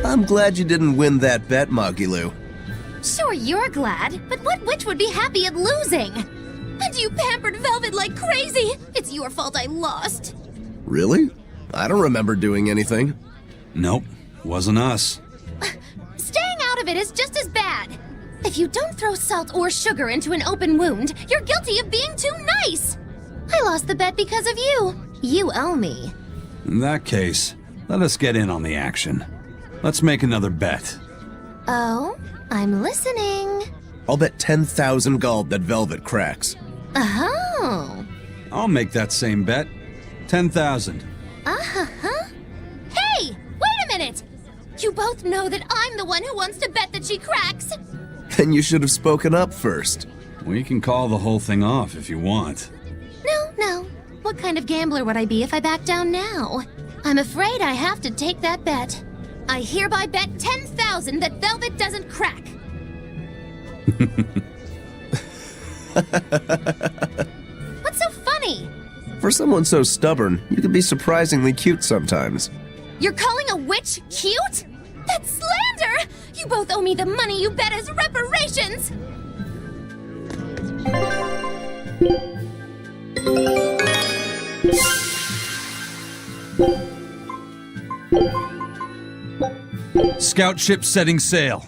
I'm glad you didn't win that bet, Mogulu. Sure, you're glad, but what witch would be happy at losing? And you pampered Velvet like crazy! It's your fault I lost. Really? I don't remember doing anything. Nope, wasn't us. Staying out of it is just as bad. If you don't throw salt or sugar into an open wound, you're guilty of being too nice. I lost the bet because of you. You owe me. In that case, let us get in on the action. Let's make another bet. Oh? I'm listening. I'll bet 10,000 gold that Velvet cracks. Oh. I'll make that same bet. 10,000. Uh-huh. Hey! Wait a minute! You both know that I'm the one who wants to bet that she cracks. Then you should have spoken up first. We can call the whole thing off if you want. No. What kind of gambler would I be if I back down now? I'm afraid I have to take that bet. I hereby bet 10,000 that Velvet doesn't crack. What's so funny? For someone so stubborn, you can be surprisingly cute sometimes. You're calling a witch cute? That's slander! You both owe me the money you bet as reparations! Scout ship setting sail.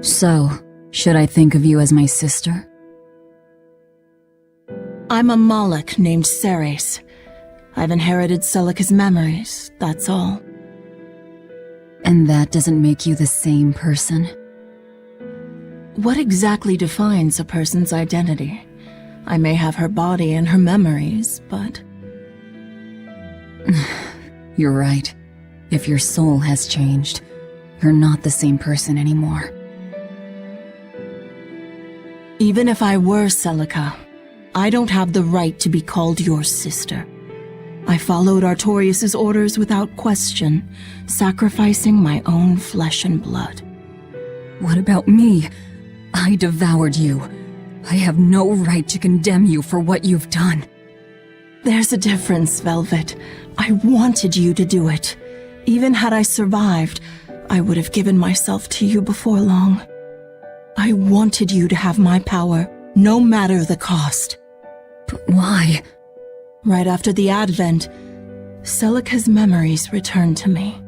So, should I think of you as my sister? I'm a Moloch named Ceres. I've inherited Celica's memories, that's all. And that doesn't make you the same person? What exactly defines a person's identity? I may have her body and her memories, but... You're right. If your soul has changed, you're not the same person anymore. Even if I were Celica, I don't have the right to be called your sister. I followed Artorius' orders without question, sacrificing my own flesh and blood. What about me? I devoured you. I have no right to condemn you for what you've done. There's a difference, Velvet. I wanted you to do it. Even had I survived, I would have given myself to you before long. I wanted you to have my power, no matter the cost. But why? Right after the Advent, Celica's memories returned to me.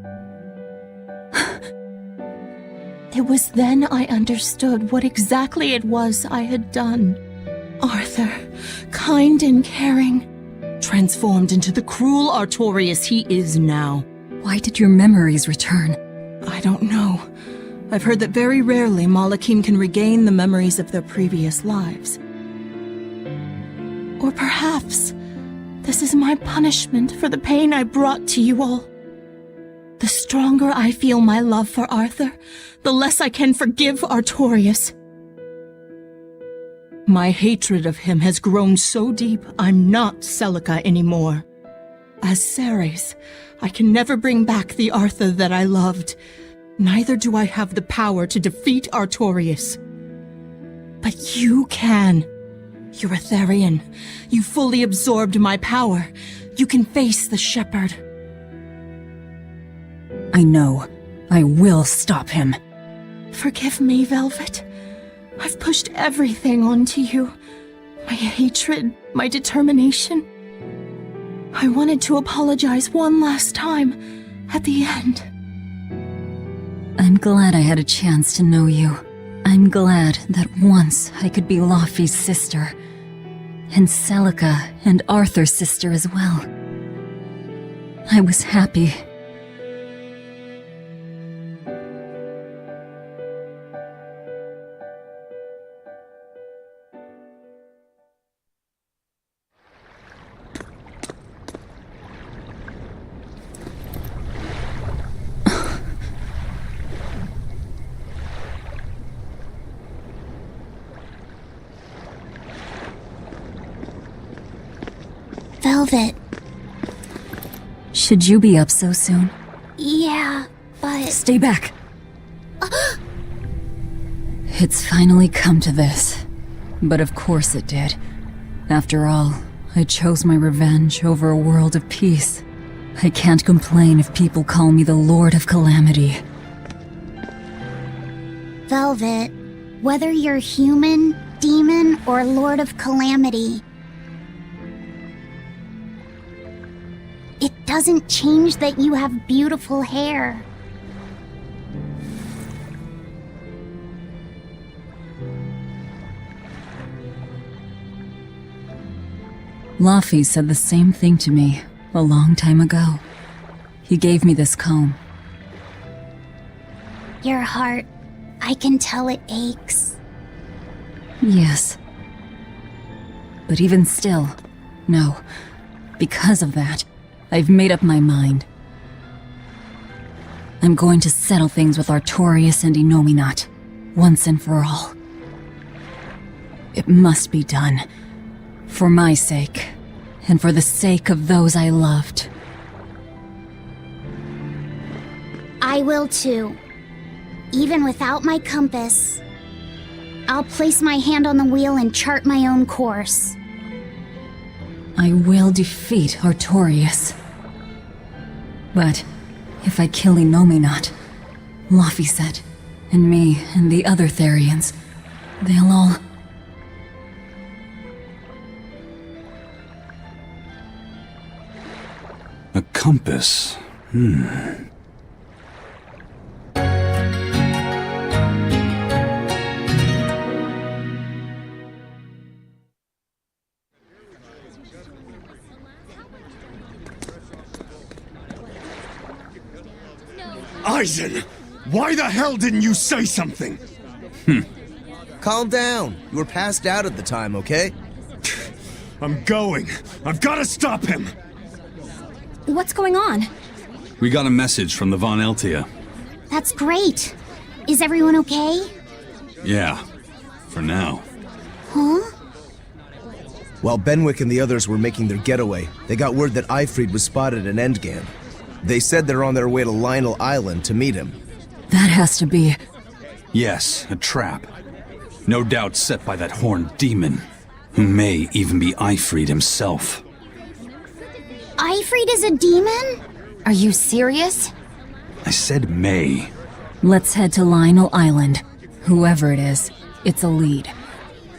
It was then I understood what exactly it was I had done. Arthur, kind and caring, transformed into the cruel Artorius he is now. Why did your memories return? I don't know. I've heard that very rarely Malachim can regain the memories of their previous lives. Or perhaps this is my punishment for the pain I brought to you all. The stronger I feel my love for Arthur, the less I can forgive Artorius. My hatred of him has grown so deep, I'm not Celica anymore. As Ceres, I can never bring back the Arthur that I loved. Neither do I have the power to defeat Artorius. But you can. You're Etherian. You fully absorbed my power. You can face the Shepherd. I know. I will stop him. Forgive me, Velvet. I've pushed everything onto you. My hatred, my determination. I wanted to apologize one last time, at the end. I'm glad I had a chance to know you. I'm glad that once I could be Laufey's sister. And Celica and Arthur's sister as well. I was happy. Velvet. Should you be up so soon? Yeah, but... Stay back! It's finally come to this. But of course it did. After all, I chose my revenge over a world of peace. I can't complain if people call me the Lord of Calamity. Velvet, whether you're human, demon, or Lord of Calamity, it doesn't change that you have beautiful hair. Laufey said the same thing to me a long time ago. He gave me this comb. Your heart, I can tell it aches. Yes. But even still, no. Because of that, I've made up my mind. I'm going to settle things with Artorius and Innominat, once and for all. It must be done. For my sake, and for the sake of those I loved. I will too. Even without my compass. I'll place my hand on the wheel and chart my own course. I will defeat Artorius. But if I kill Innominat, Laufey said, and me and the other Therians, they'll all... A compass. Eisen! Why the hell didn't you say something? Calm down. You were passed out at the time, okay? I'm going. I've got to stop him! What's going on? We got a message from the Von Eltia. That's great. Is everyone okay? Yeah, for now. Huh? While Benwick and the others were making their getaway, they got word that Eifried was spotted in Endgame. They said they're on their way to Lionel Island to meet him. That has to be... Yes, a trap. No doubt set by that horned demon, who may even be Eifried himself. Eifried is a demon? Are you serious? I said may. Let's head to Lionel Island. Whoever it is, it's a lead.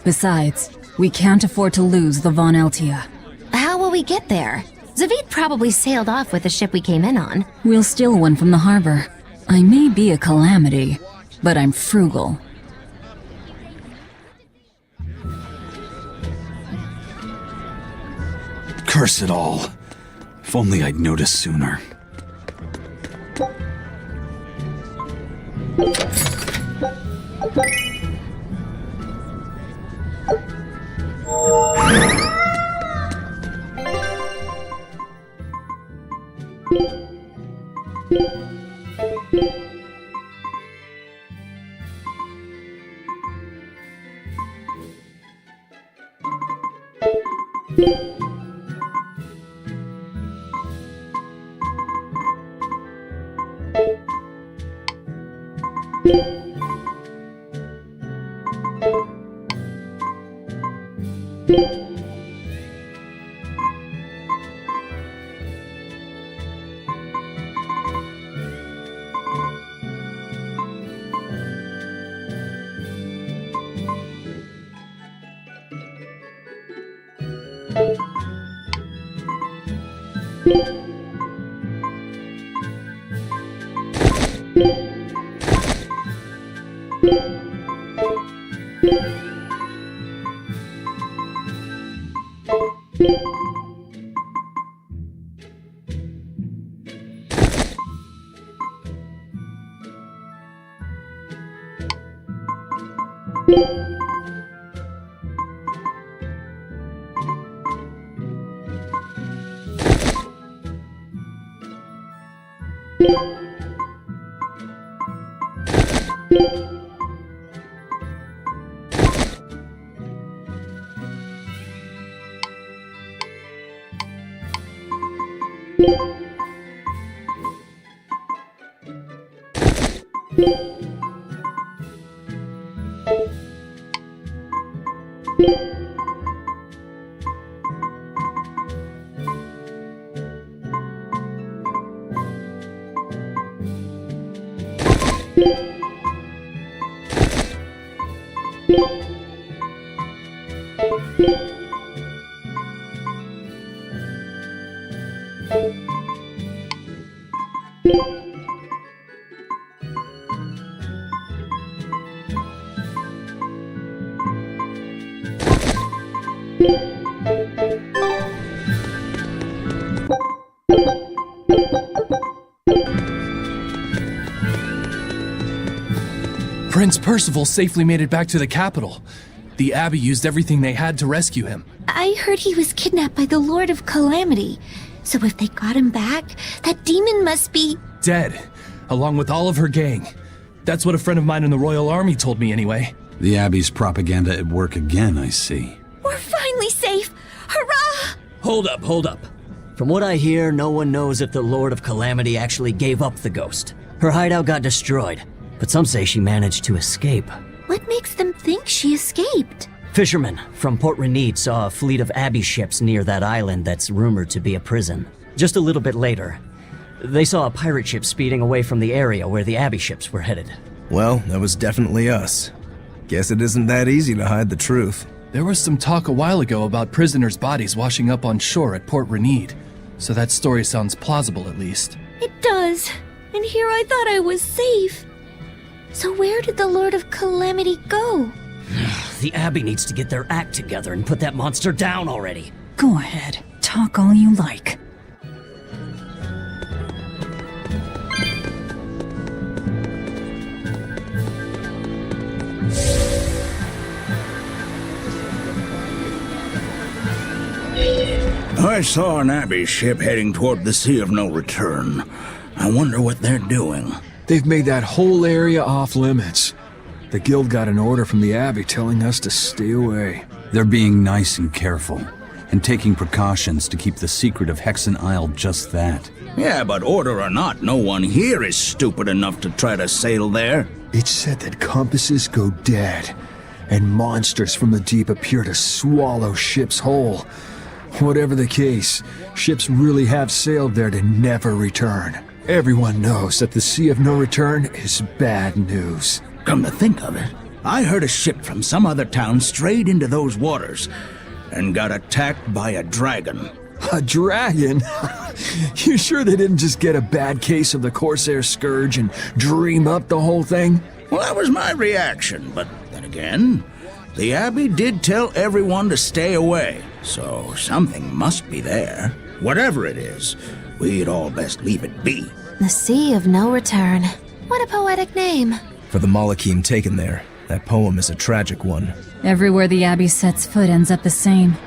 Besides, we can't afford to lose the Von Eltia. How will we get there? Zavid probably sailed off with the ship we came in on. We'll steal one from the harbor. I may be a calamity, but I'm frugal. Curse it all. If only I'd noticed sooner. Prince Percival safely made it back to the capital. The Abbey used everything they had to rescue him. I heard he was kidnapped by the Lord of Calamity. So if they got him back, that demon must be... Dead, along with all of her gang. That's what a friend of mine in the Royal Army told me anyway. The Abbey's propaganda at work again, I see. We're finally safe! Hurrah! Hold up. From what I hear, no one knows if the Lord of Calamity actually gave up the ghost. Her hideout got destroyed, but some say she managed to escape. What makes them think she escaped? Fishermen from Port Renede saw a fleet of Abbey ships near that island that's rumored to be a prison. Just a little bit later, they saw a pirate ship speeding away from the area where the Abbey ships were headed. Well, that was definitely us. Guess it isn't that easy to hide the truth. There was some talk a while ago about prisoners' bodies washing up on shore at Port Renede, so that story sounds plausible at least. It does. And here I thought I was safe. So where did the Lord of Calamity go? The Abbey needs to get their act together and put that monster down already. Go ahead, talk all you like. I saw an Abbey ship heading toward the Sea of No Return. I wonder what they're doing. They've made that whole area off limits. The Guild got an order from the Abbey telling us to stay away. They're being nice and careful, and taking precautions to keep the secret of Hexen Isle just that. Yeah, but order or not, no one here is stupid enough to try to sail there. It's said that compasses go dead, and monsters from the deep appear to swallow ships whole. Whatever the case, ships really have sailed there to never return. Everyone knows that the Sea of No Return is bad news. Come to think of it, I heard a ship from some other town strayed into those waters and got attacked by a dragon. A dragon? You sure they didn't just get a bad case of the Corsair Scourge and dream up the whole thing? Well, that was my reaction, but then again, the Abbey did tell everyone to stay away, so something must be there. Whatever it is, we'd all best leave it be. The Sea of No Return. What a poetic name. For the Malachim taken there, that poem is a tragic one. Everywhere the Abbey sets foot ends up the same.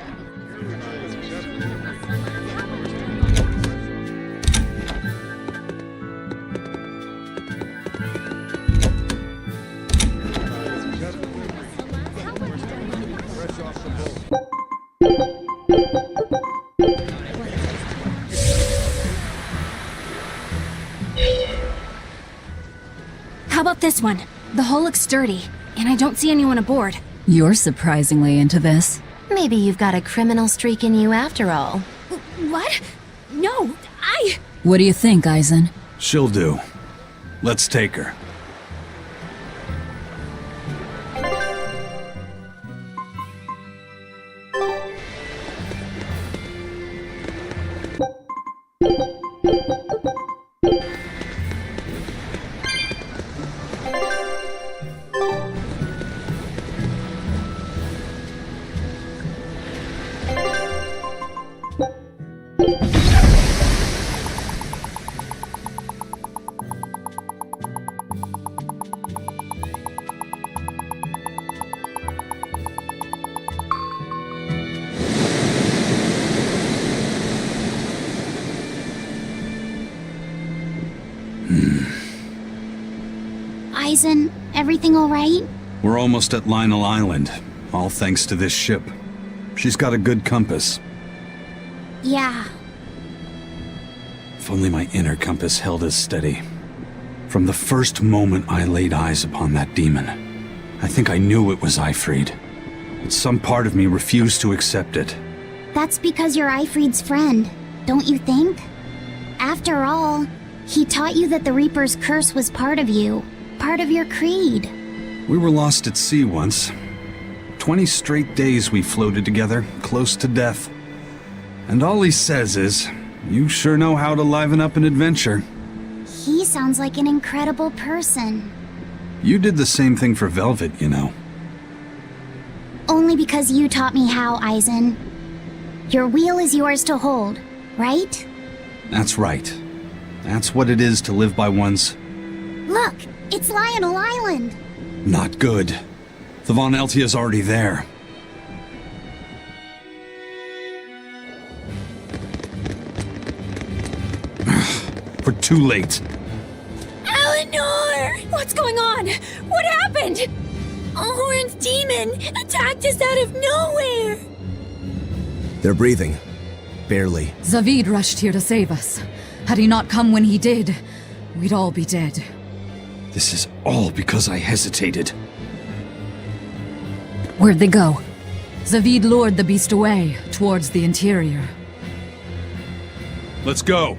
How about this one? The hull looks sturdy, and I don't see anyone aboard. You're surprisingly into this. Maybe you've got a criminal streak in you after all. What? No, What do you think, Eisen? She'll do. Let's take her. Eisen, everything all right? We're almost at Lionel Island, all thanks to this ship. She's got a good compass. Yeah. If only my inner compass held as steady. From the first moment I laid eyes upon that demon, I think I knew it was Ifrid. But some part of me refused to accept it. That's because you're Ifrid's friend, don't you think? After all, he taught you that the Reaper's curse was part of you, part of your creed. We were lost at sea once. 20 straight days we floated together, close to death. And all he says is, you sure know how to liven up an adventure. He sounds like an incredible person. You did the same thing for Velvet, you know. Only because you taught me how, Eisen. Your wheel is yours to hold, right? That's right. That's what it is to live by one's... Look, it's Lionel Island. Not good. The Von Eltia's already there. We're too late. Eleanor! What's going on? What happened? A horned demon attacked us out of nowhere! They're breathing. Barely. Zavid rushed here to save us. Had he not come when he did, we'd all be dead. This is all because I hesitated. Where'd they go? Zavid lured the beast away, towards the interior. Let's go.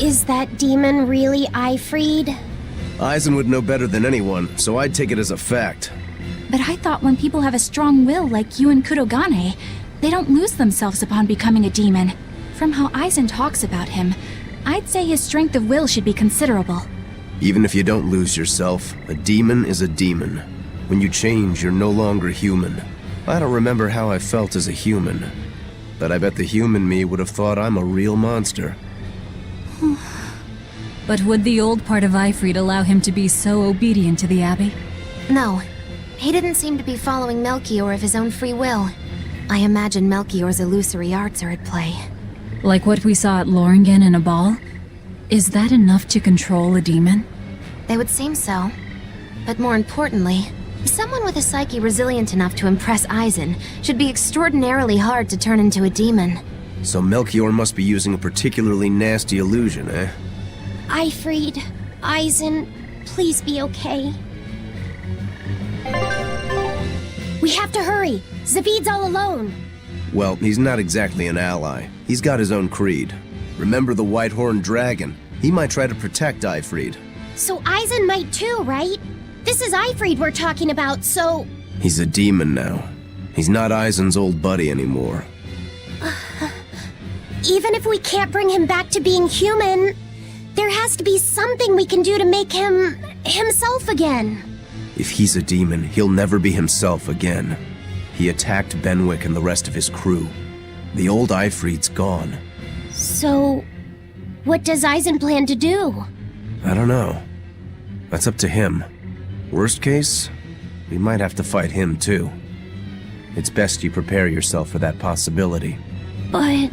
Is that demon really Ifried? Eisen would know better than anyone, so I'd take it as a fact. But I thought when people have a strong will like you and Kurogane, they don't lose themselves upon becoming a demon. From how Eisen talks about him, I'd say his strength of will should be considerable. Even if you don't lose yourself, a demon is a demon. When you change, you're no longer human. I don't remember how I felt as a human, but I bet the human me would have thought I'm a real monster. But would the old part of Ifried allow him to be so obedient to the Abbey? No. He didn't seem to be following Melchior of his own free will. I imagine Melchior's illusory arts are at play. Like what we saw at Loringen in a ball? Is that enough to control a demon? They would seem so. But more importantly, someone with a psyche resilient enough to impress Eisen should be extraordinarily hard to turn into a demon. So Melchior must be using a particularly nasty illusion, eh? Ifried, Eisen, please be okay. We have to hurry. Zavid's all alone. Well, he's not exactly an ally. He's got his own creed. Remember the White-Horned Dragon? He might try to protect Ifried. So Eisen might too, right? This is Ifried we're talking about, so... He's a demon now. He's not Eisen's old buddy anymore. Even if we can't bring him back to being human, there has to be something we can do to make him... himself again. If he's a demon, he'll never be himself again. He attacked Benwick and the rest of his crew. The old Ifried's gone. So, what does Eisen plan to do? I don't know. That's up to him. Worst case, we might have to fight him too. It's best you prepare yourself for that possibility. But...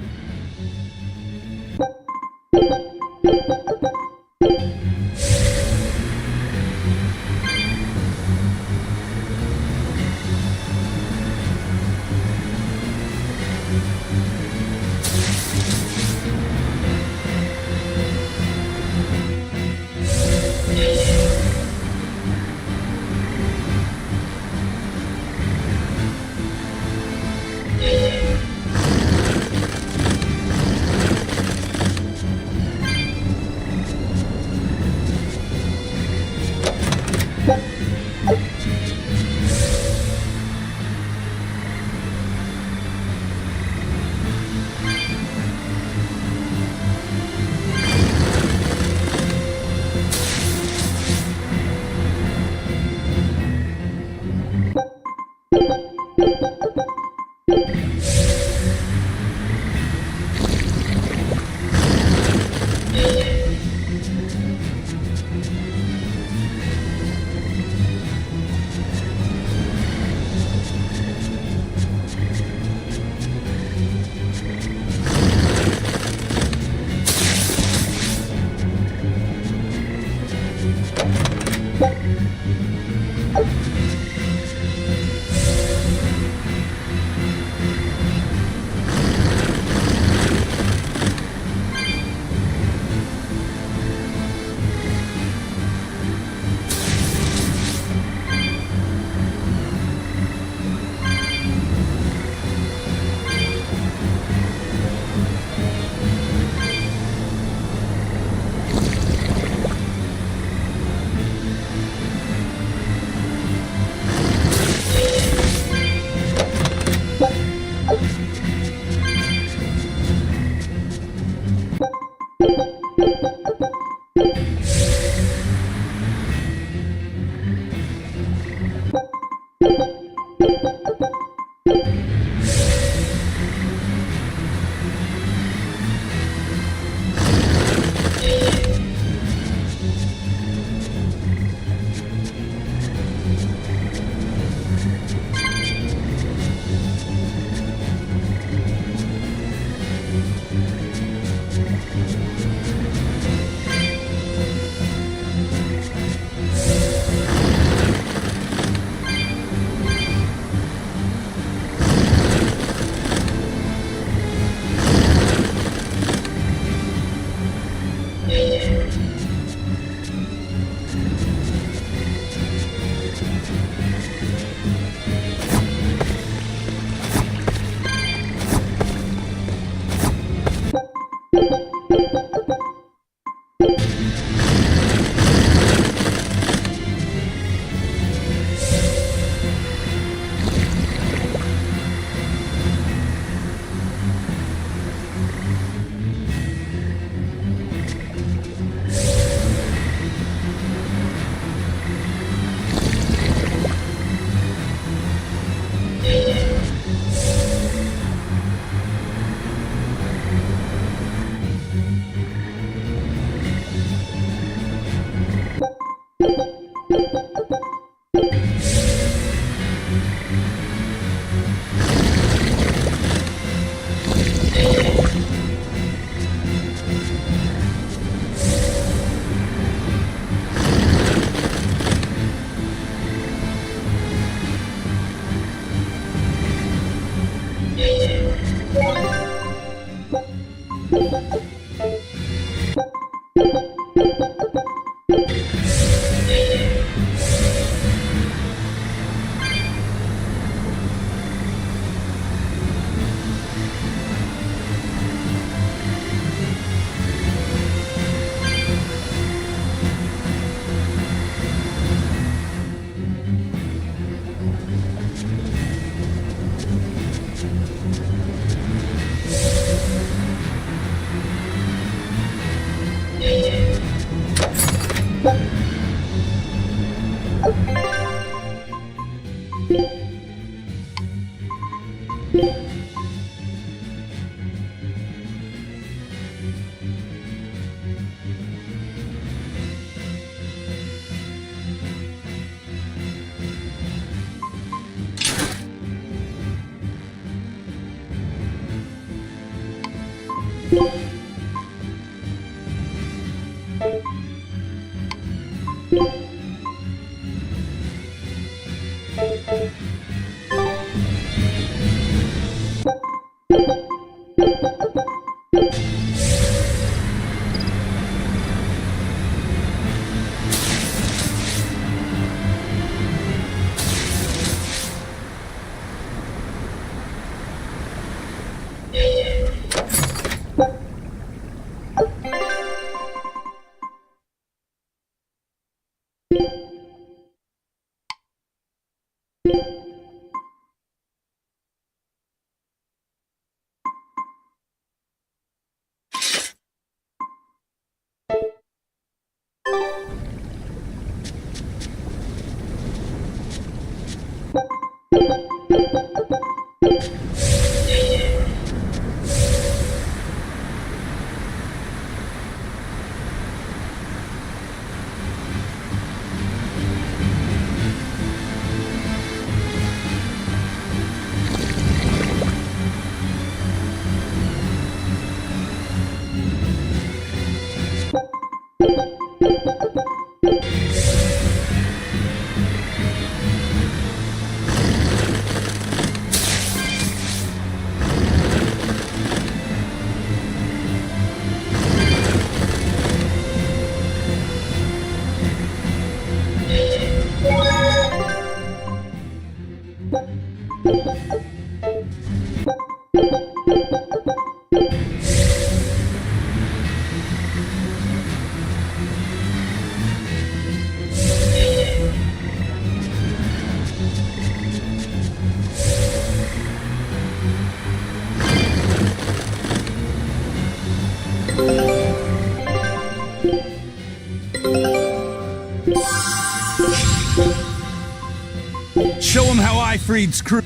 Show him how Ifreed's crew...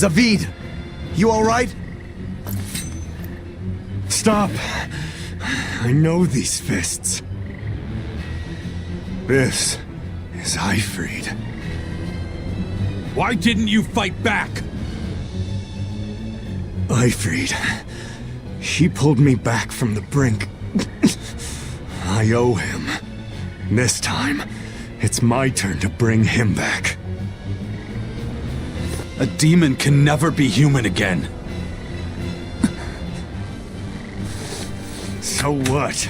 Zavid! You alright? Stop! I know these fists. This is Ifrid. Why didn't you fight back? Ifrid. She pulled me back from the brink. I owe him. This time, it's my turn to bring him back. A demon can never be human again. So what?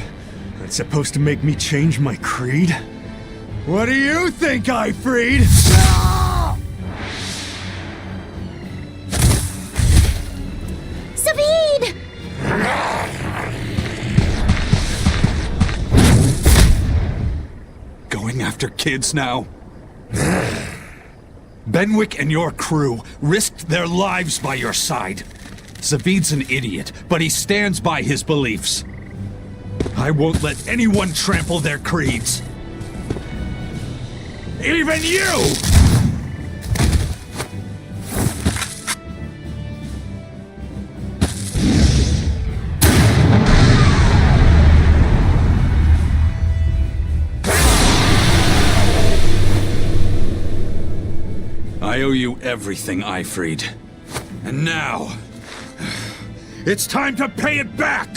That's supposed to make me change my creed? What do you think, Ifrid? Zavid! Going after kids now? Benwick and your crew risked their lives by your side. Zavid's an idiot, but he stands by his beliefs. I won't let anyone trample their creeds. Even you! I owe you everything, Ifrid. And now, it's time to pay it back!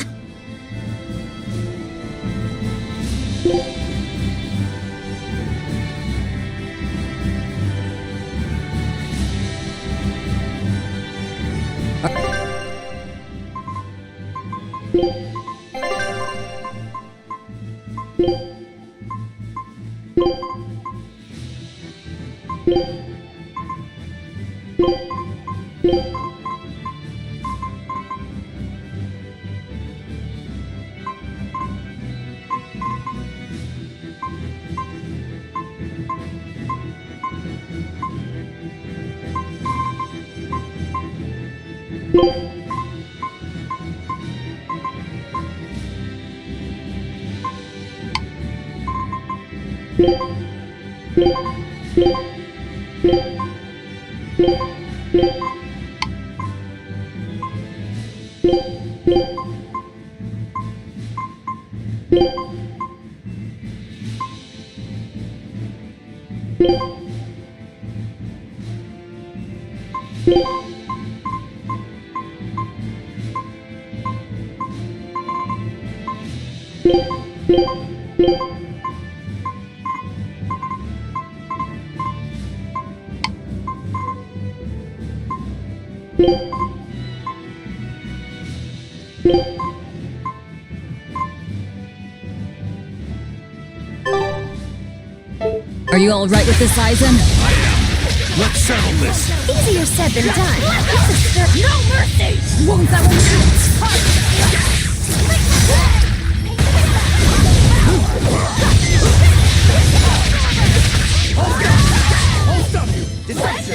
Are you all right with this, Eisen? I am. Let's settle this. Easier said than done. No mercy! Won't that one I'll stop you! Distraction!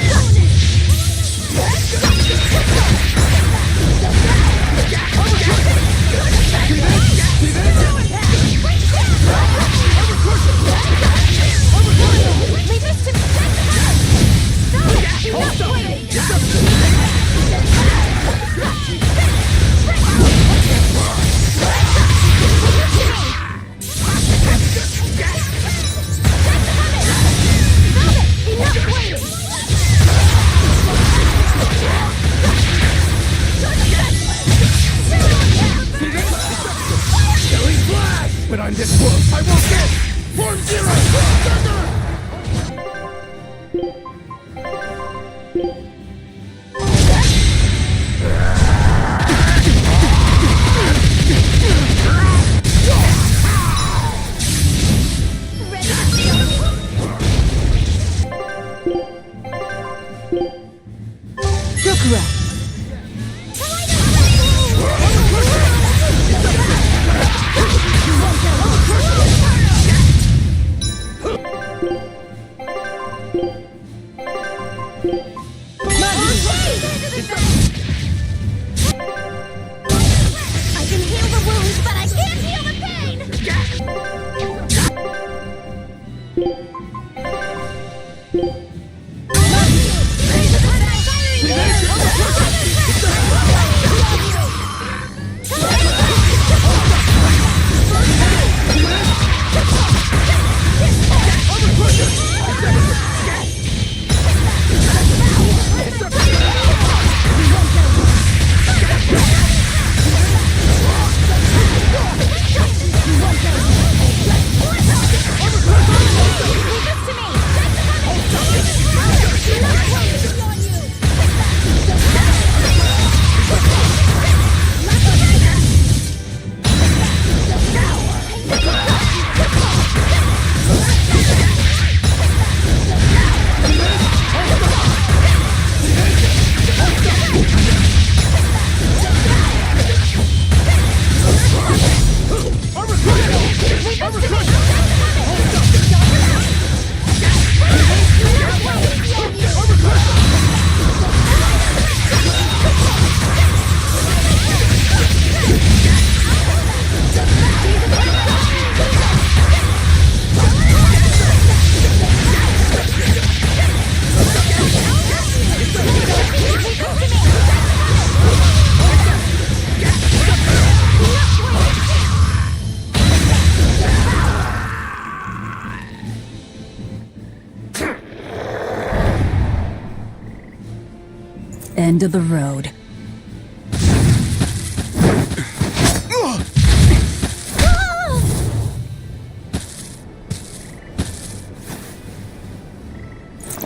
End of the road.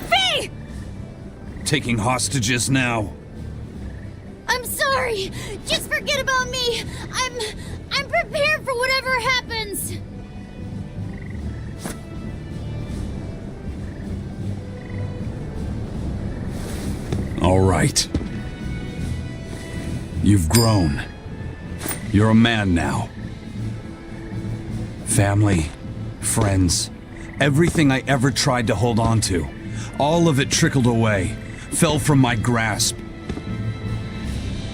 Fee! Taking hostages now. I'm sorry. Just forget about me. I'm prepared for whatever happens. All right. You've grown. You're a man now. Family, friends, everything I ever tried to hold on to, all of it trickled away, fell from my grasp.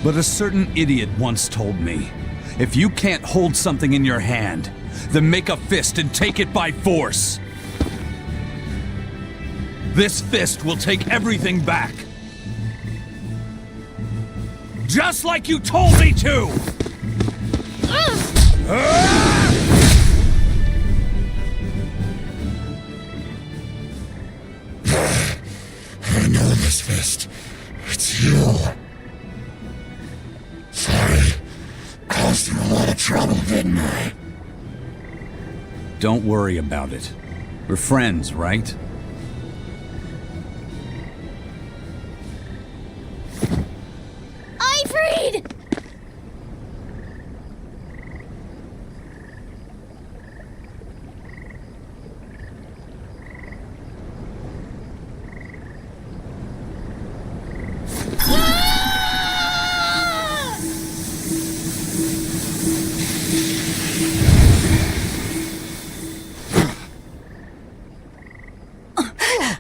But a certain idiot once told me, if you can't hold something in your hand, then make a fist and take it by force. This fist will take everything back. Just like you told me to! I know this fist. It's you. Sorry. Caused you a lot of trouble, didn't I? Don't worry about it. We're friends, right? Ifrid!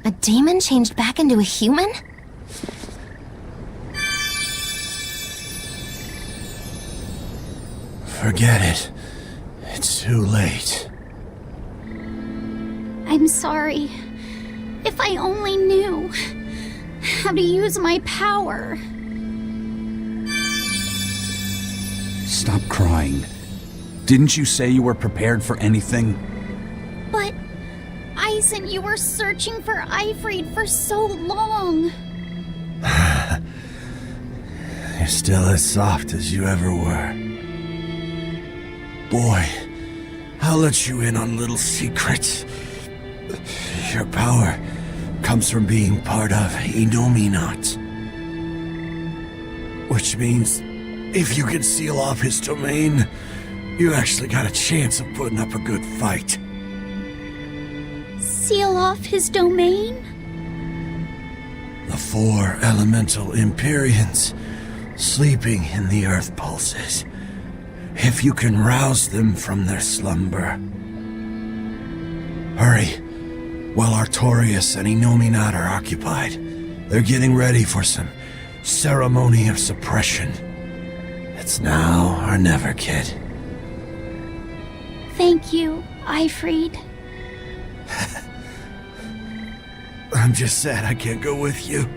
A demon changed back into a human? Forget it. It's too late. I'm sorry. If I only knew how to use my power. Stop crying. Didn't you say you were prepared for anything? But Eisen, you were searching for Ifrid for so long. You're still as soft as you ever were. Boy, I'll let you in on little secrets. Your power comes from being part of Innominat. Which means, if you can seal off his domain, you actually got a chance of putting up a good fight. Seal off his domain? The 4 elemental Empyreans sleeping in the earth pulses. If you can rouse them from their slumber. Hurry, while Artorias and Innominat are occupied. They're getting ready for some ceremony of suppression. It's now or never, kid. Thank you, Ifrid. I'm just sad I can't go with you.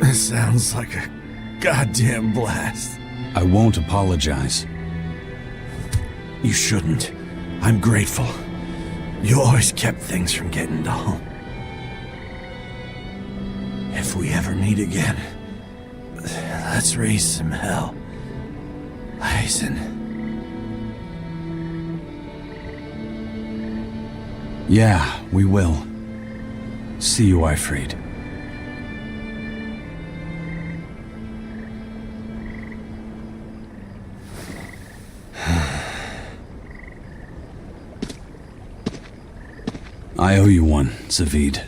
It sounds like a goddamn blast. I won't apologize. You shouldn't. I'm grateful. You always kept things from getting dull. If we ever meet again, let's raise some hell. Eisen. Yeah, we will. See you, Eifried. I owe you one, Zavid.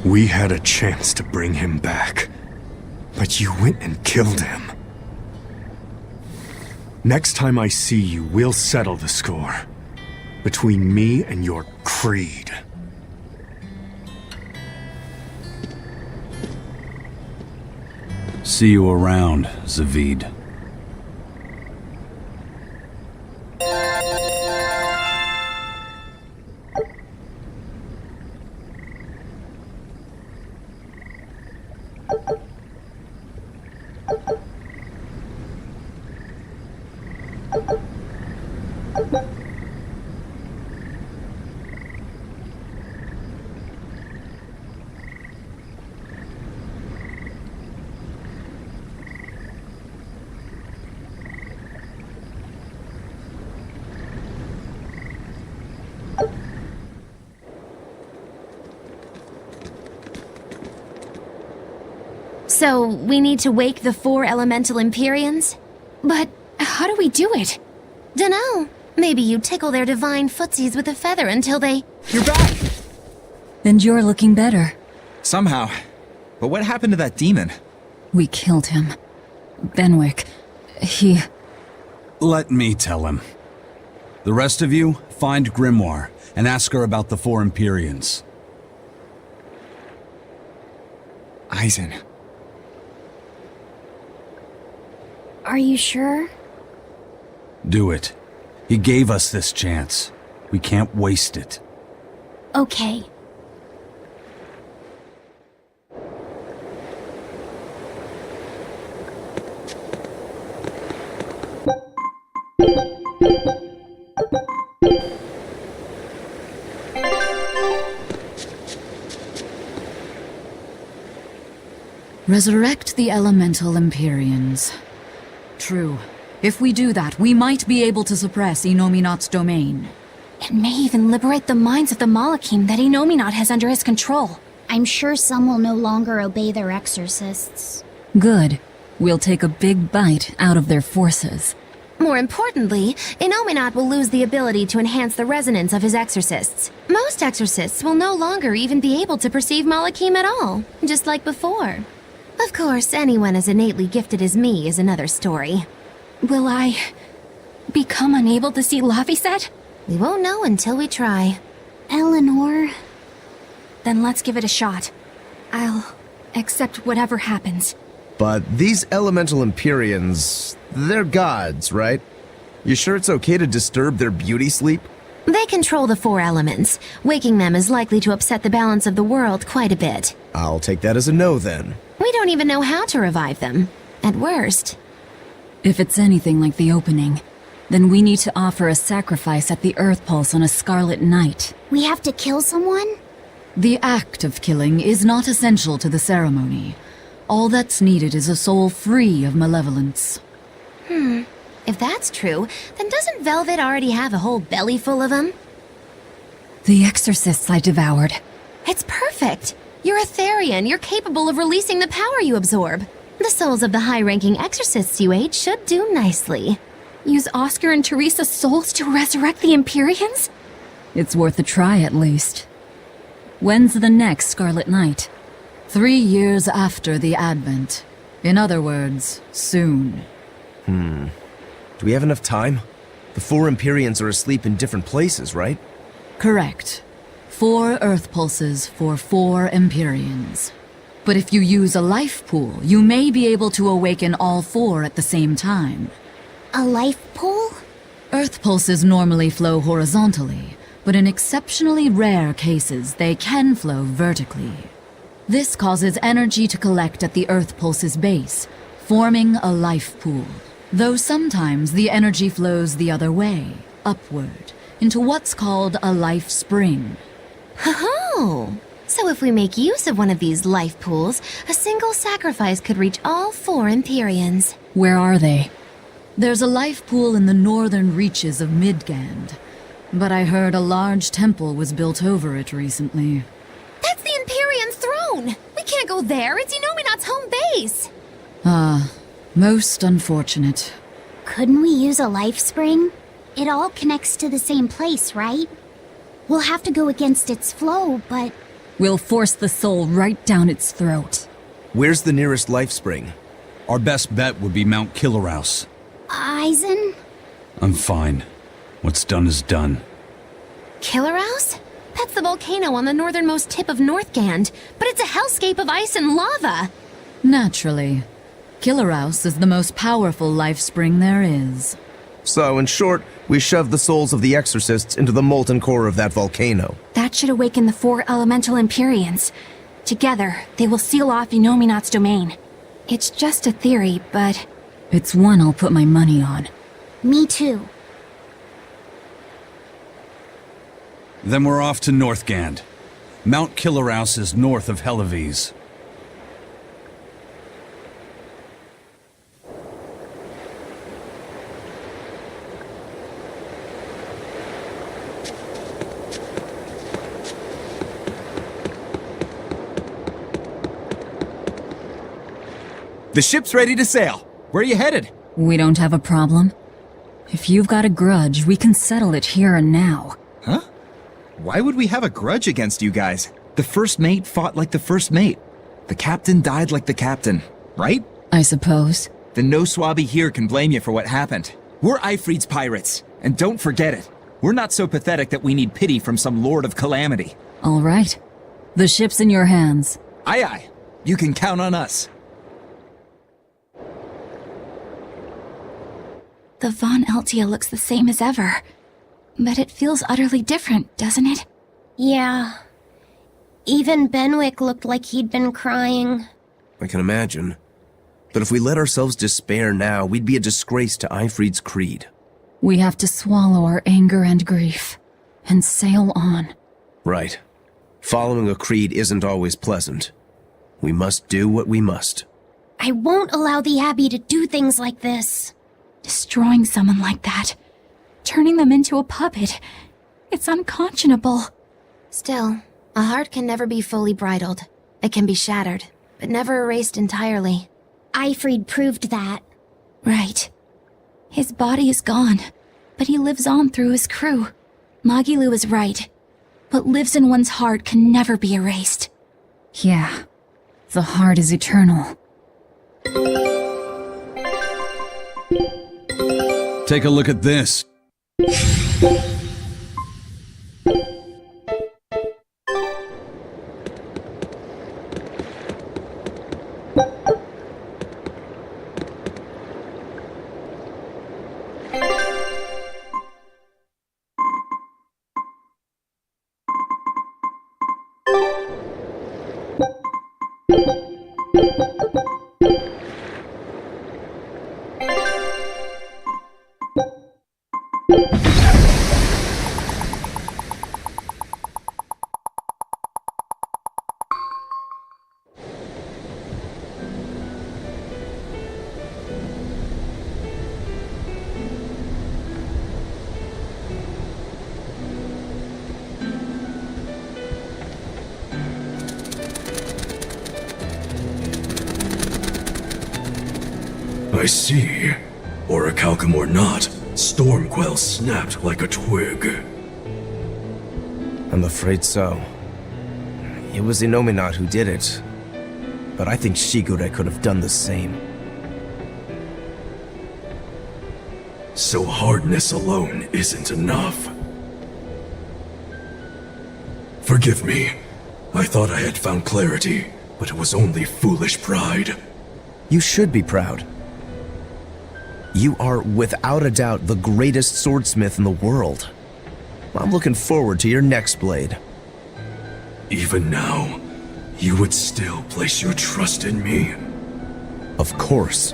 We had a chance to bring him back, but you went and killed him. Next time I see you, we'll settle the score. Between me and your creed. See you around, Zavid. So, we need to wake the 4 elemental Empyreans? But how do we do it? Dunno. Maybe you tickle their divine footsies with a feather until they... You're back! And you're looking better. Somehow. But what happened to that demon? We killed him. Benwick. He... Let me tell him. The rest of you, find Grimoire and ask her about the 4 Empyreans. Eisen. Are you sure? Do it. He gave us this chance. We can't waste it. Okay. Resurrect the elemental Empyreans. True. If we do that, we might be able to suppress Inominat's domain. It may even liberate the minds of the Malakim that Inominat has under his control. I'm sure some will no longer obey their exorcists. Good. We'll take a big bite out of their forces. More importantly, Inominat will lose the ability to enhance the resonance of his exorcists. Most exorcists will no longer even be able to perceive Malakim at all, just like before. Of course, anyone as innately gifted as me is another story. Will I... become unable to see Laphicet? We won't know until we try. Eleanor... Then let's give it a shot. I'll accept whatever happens. But these elemental Empyreans, they're gods, right? You sure it's okay to disturb their beauty sleep? They control the 4 elements. Waking them is likely to upset the balance of the world quite a bit. I'll take that as a no then. We don't even know how to revive them. At worst. If it's anything like the opening, then we need to offer a sacrifice at the Earth Pulse on a Scarlet Night. We have to kill someone? The act of killing is not essential to the ceremony. All that's needed is a soul free of malevolence. If that's true, then doesn't Velvet already have a whole belly full of them? The exorcists I devoured. It's perfect! You're a Therian. You're capable of releasing the power you absorb. The souls of the high-ranking exorcists you ate should do nicely. Use Oscar and Teresa's souls to resurrect the Empyreans? It's worth a try at least. When's the next Scarlet Night? 3 years after the Advent. In other words, soon. Do we have enough time? The 4 Empyreans are asleep in different places, right? Correct. 4 Earth Pulses for 4 Empyreans. But if you use a life pool, you may be able to awaken all 4 at the same time. A life pool? Earth pulses normally flow horizontally, but in exceptionally rare cases, they can flow vertically. This causes energy to collect at the Earth pulse's base, forming a life pool. Though sometimes the energy flows the other way, upward, into what's called a life spring. Oh! So if we make use of one of these life pools, a single sacrifice could reach all 4 Empyreans. Where are they? There's a life pool in the northern reaches of Midgand, but I heard a large temple was built over it recently. That's the Empyrean throne! We can't go there, it's Inominat's home base! Most unfortunate. Couldn't we use a life spring? It all connects to the same place, right? We'll have to go against its flow, but... We'll force the soul right down its throat. Where's the nearest life spring? Our best bet would be Mount Killerhouse. Eisen? I'm fine. What's done is done. Killerhouse? That's the volcano on the northernmost tip of Northgand, but it's a hellscape of ice and lava! Naturally. Killerhouse is the most powerful life spring there is. So, in short, we shoved the souls of the exorcists into the molten core of that volcano. That should awaken the 4 elemental Empyreans. Together, they will seal off Inominat's domain. It's just a theory, but... It's one I'll put my money on. Me too. Then we're off to Northgand. Mount Killerhouse is north of Helives. The ship's ready to sail. Where are you headed? We don't have a problem. If you've got a grudge, we can settle it here and now. Huh? Why would we have a grudge against you guys? The first mate fought like the first mate. The captain died like the captain, right? I suppose. Then no swabby here can blame you for what happened. We're Ifrit's pirates, and don't forget it. We're not so pathetic that we need pity from some lord of calamity. All right. The ship's in your hands. Aye aye. You can count on us. The Von Eltia looks the same as ever. But it feels utterly different, doesn't it? Yeah. Even Benwick looked like he'd been crying. I can imagine. But if we let ourselves despair now, we'd be a disgrace to Ifrid's creed. We have to swallow our anger and grief, and sail on. Right. Following a creed isn't always pleasant. We must do what we must. I won't allow the Abbey to do things like this. Destroying someone like that. Turning them into a puppet. It's unconscionable. Still, a heart can never be fully bridled. It can be shattered, but never erased entirely. Ifrid proved that. Right. His body is gone, but he lives on through his crew. Magilu is right. What lives in one's heart can never be erased. Yeah. The heart is eternal. Take a look at this. I see. Orichalcum or not, Stormquell snapped like a twig. I'm afraid so. It was Inominat who did it. But I think Shigure could have done the same. So hardness alone isn't enough. Forgive me. I thought I had found clarity, but it was only foolish pride. You should be proud. You are without a doubt the greatest swordsmith in the world. I'm looking forward to your next blade. Even now, you would still place your trust in me. Of course.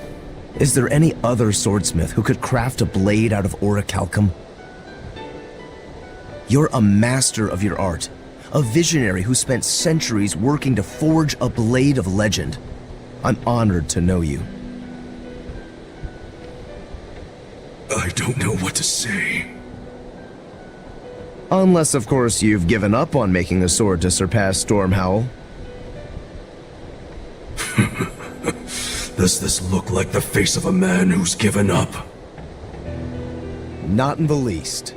Is there any other swordsmith who could craft a blade out of orichalcum? You're a master of your art, a visionary who spent centuries working to forge a blade of legend. I'm honored to know you. I don't know what to say. Unless, of course, you've given up on making a sword to surpass Stormhowl. Does this look like the face of a man who's given up? Not in the least.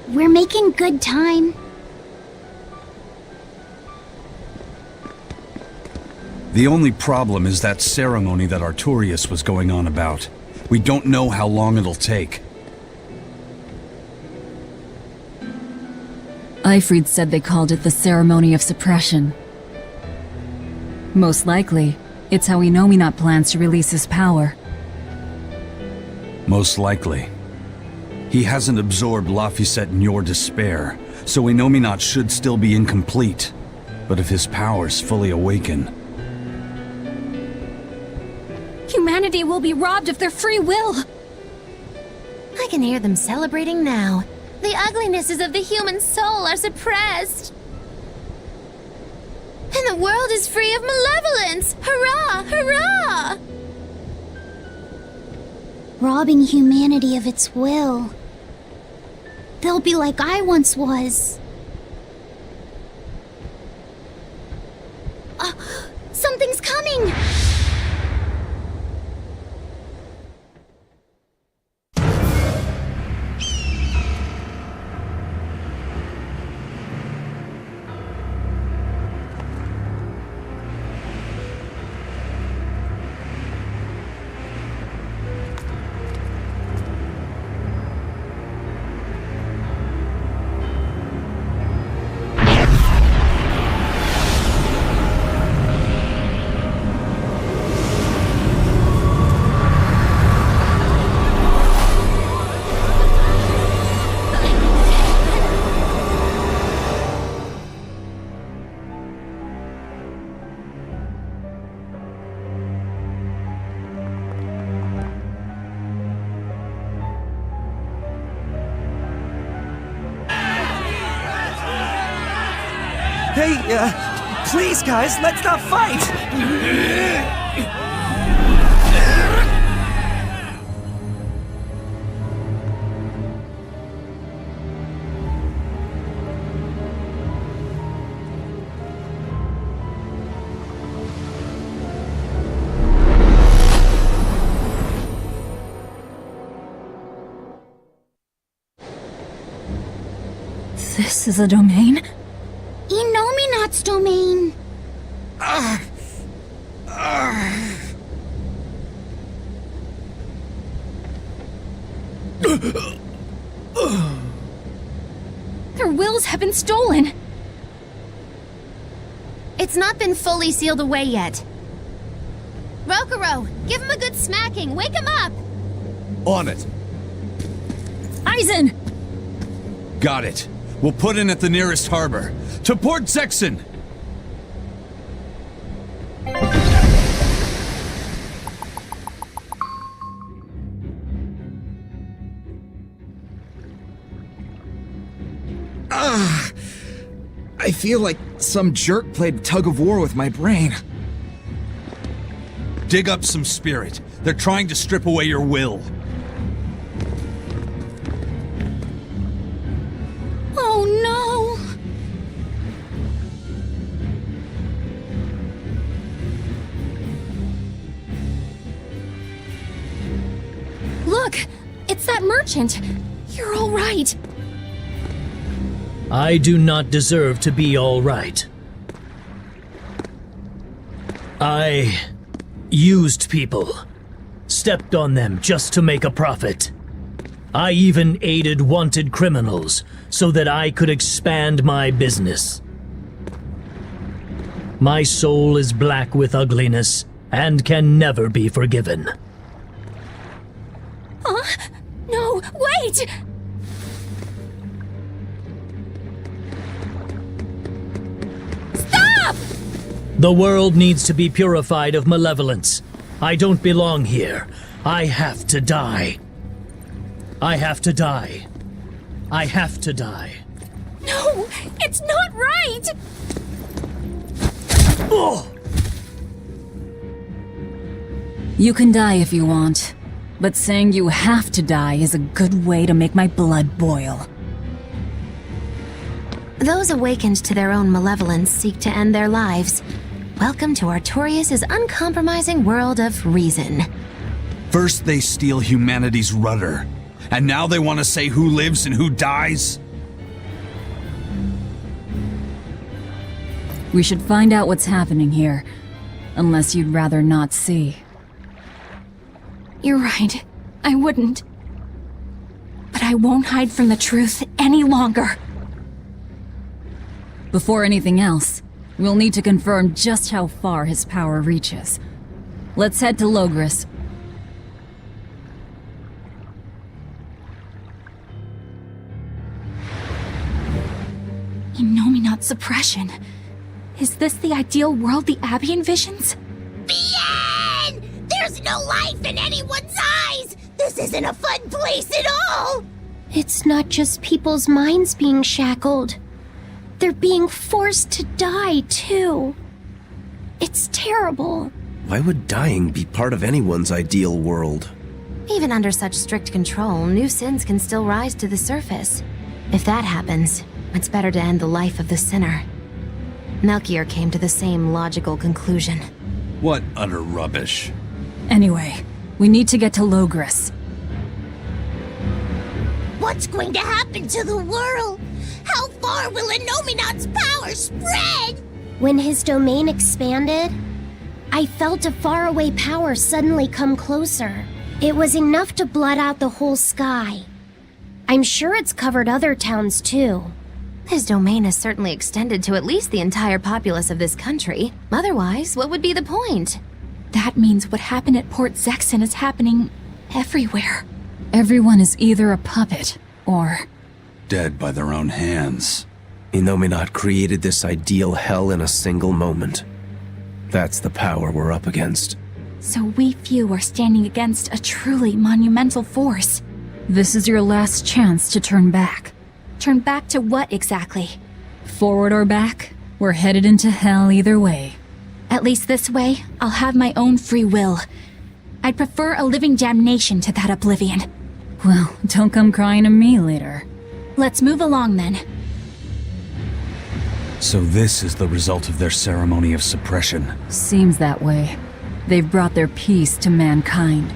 We're making good time. The only problem is that ceremony that Artorius was going on about. We don't know how long it'll take. Ifrid said they called it the Ceremony of Suppression. Most likely, it's how Inominat plans to release his power. Most likely. He hasn't absorbed Laphicet in your despair, so Inominat should still be incomplete. But if his powers fully awaken... Humanity will be robbed of their free will! I can hear them celebrating now. The uglinesses of the human soul are suppressed. And the world is free of malevolence! Hurrah! Hurrah! Robbing humanity of its will. They'll be like I once was. Something's coming! Hey, please guys, let's not fight! This is a domain? Inominat's domain! Their wills have been stolen! It's not been fully sealed away yet. Rokuro, give him a good smacking! Wake him up! On it. Aizen! Got it. We'll put in at the nearest harbor. To Port Zexen! I feel like some jerk played tug-of-war with my brain. Dig up some spirit. They're trying to strip away your will. Oh no! Look! It's that merchant! You're all right! I do not deserve to be all right. I used people. Stepped on them just to make a profit. I even aided wanted criminals so that I could expand my business. My soul is black with ugliness and can never be forgiven. No, wait! Stop! The world needs to be purified of malevolence. I don't belong here. I have to die. I have to die. I have to die. No, it's not right! You can die if you want, but saying you have to die is a good way to make my blood boil. Those awakened to their own malevolence seek to end their lives. Welcome to Artorias' uncompromising world of reason. First they steal humanity's rudder, and now they want to say who lives and who dies? We should find out what's happening here, unless you'd rather not see. You're right. I wouldn't. But I won't hide from the truth any longer. Before anything else, we'll need to confirm just how far his power reaches. Let's head to Logris. Innominate suppression. Is this the ideal world the Abbey envisions? Bien! There's no life in anyone's eyes! This isn't a fun place at all! It's not just people's minds being shackled. They're being forced to die, too. It's terrible. Why would dying be part of anyone's ideal world? Even under such strict control, new sins can still rise to the surface. If that happens, it's better to end the life of the sinner. Melchior came to the same logical conclusion. What utter rubbish. Anyway, we need to get to Logris. What's going to happen to the world? How far will Innominate's power spread? When his domain expanded, I felt a faraway power suddenly come closer. It was enough to blot out the whole sky. I'm sure it's covered other towns too. His domain is certainly extended to at least the entire populace of this country. Otherwise, what would be the point? That means what happened at Port Zexon is happening everywhere. Everyone is either a puppet, or... dead by their own hands. Innominate created this ideal hell in a single moment. That's the power we're up against. So we few are standing against a truly monumental force. This is your last chance to turn back. Turn back to what exactly? Forward or back, we're headed into hell either way. At least this way, I'll have my own free will. I'd prefer a living damnation to that oblivion. Well, don't come crying to me later. Let's move along then. So this is the result of their ceremony of suppression. Seems that way. They've brought their peace to mankind.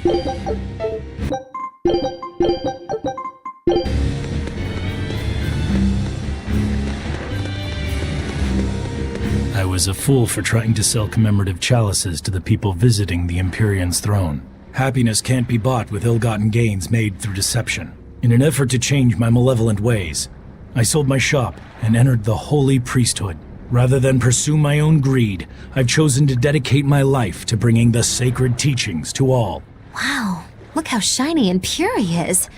I was a fool for trying to sell commemorative chalices to the people visiting the Empyrean's throne. Happiness can't be bought with ill-gotten gains made through deception. In an effort to change my malevolent ways, I sold my shop and entered the holy priesthood. Rather than pursue my own greed, I've chosen to dedicate my life to bringing the sacred teachings to all. Wow, look how shiny and pure he is.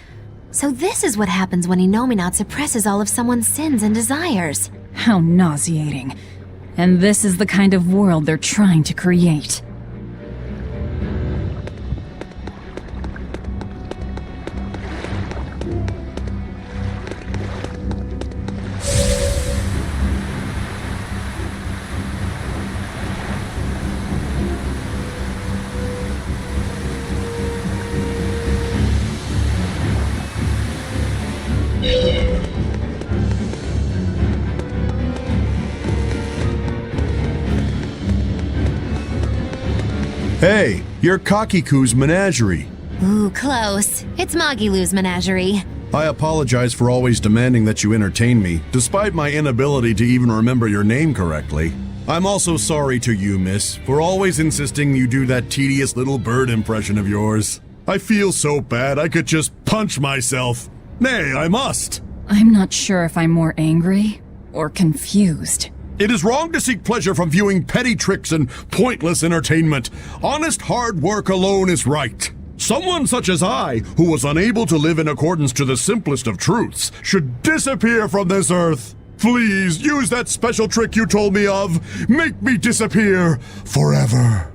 So this is what happens when Innominat suppresses all of someone's sins and desires. How nauseating. And this is the kind of world they're trying to create. Hey, you're Kakiku's menagerie. Ooh, close. It's Magilu's menagerie. I apologize for always demanding that you entertain me, despite my inability to even remember your name correctly. I'm also sorry to you, miss, for always insisting you do that tedious little bird impression of yours. I feel so bad I could just punch myself. Nay, I must. I'm not sure if I'm more angry or confused. It is wrong to seek pleasure from viewing petty tricks and pointless entertainment. Honest hard work alone is right. Someone such as I, who was unable to live in accordance to the simplest of truths, should disappear from this earth. Please, use that special trick you told me of. Make me disappear forever.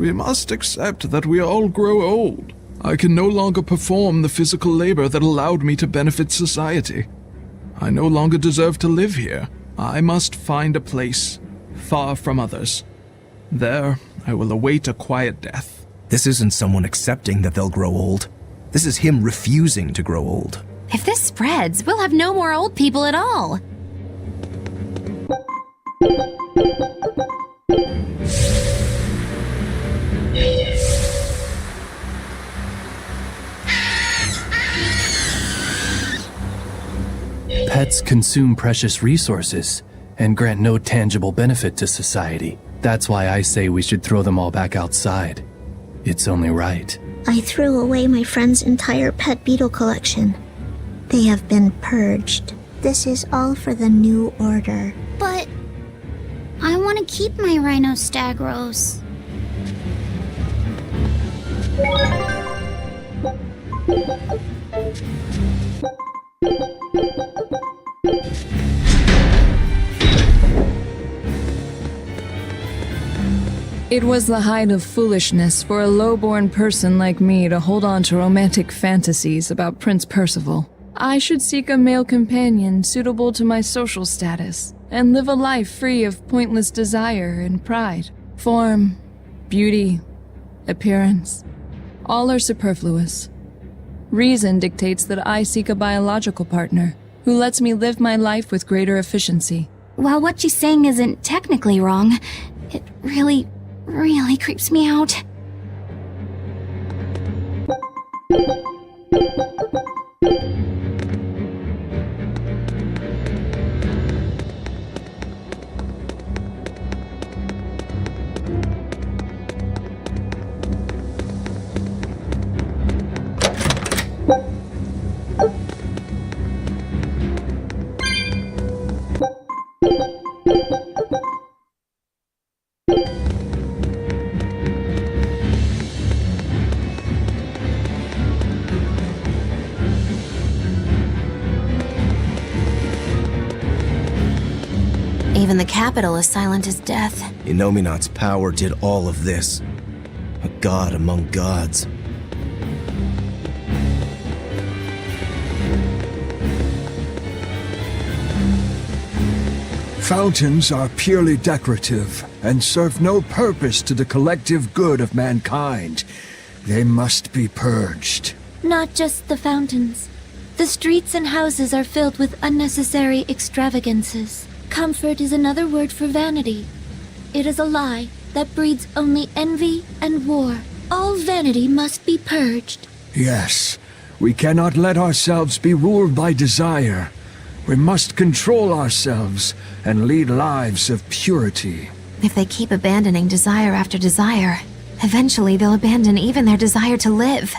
We must accept that we all grow old. I can no longer perform the physical labor that allowed me to benefit society. I no longer deserve to live here. I must find a place far from others. There, I will await a quiet death. This isn't someone accepting that they'll grow old. This is him refusing to grow old. If this spreads, we'll have no more old people at all. Pets consume precious resources and grant no tangible benefit to society. That's why I say we should throw them all back outside. It's only right. I threw away my friend's entire pet beetle collection. They have been purged. This is all for the new order. But I want to keep my rhinostagros. It was the height of foolishness for a low-born person like me to hold on to romantic fantasies about Prince Percival. I should seek a male companion suitable to my social status, and live a life free of pointless desire and pride. Form, beauty, appearance, all are superfluous. Reason dictates that I seek a biological partner, who lets me live my life with greater efficiency. While what she's saying isn't technically wrong, it really creeps me out. Even the capital is silent as death. Innominat's power did all of this. A god among gods. Fountains are purely decorative and serve no purpose to the collective good of mankind. They must be purged. Not just the fountains. The streets and houses are filled with unnecessary extravagances. Comfort is another word for vanity. It is a lie that breeds only envy and war. All vanity must be purged. Yes, we cannot let ourselves be ruled by desire. We must control ourselves and lead lives of purity. If they keep abandoning desire after desire, eventually they'll abandon even their desire to live.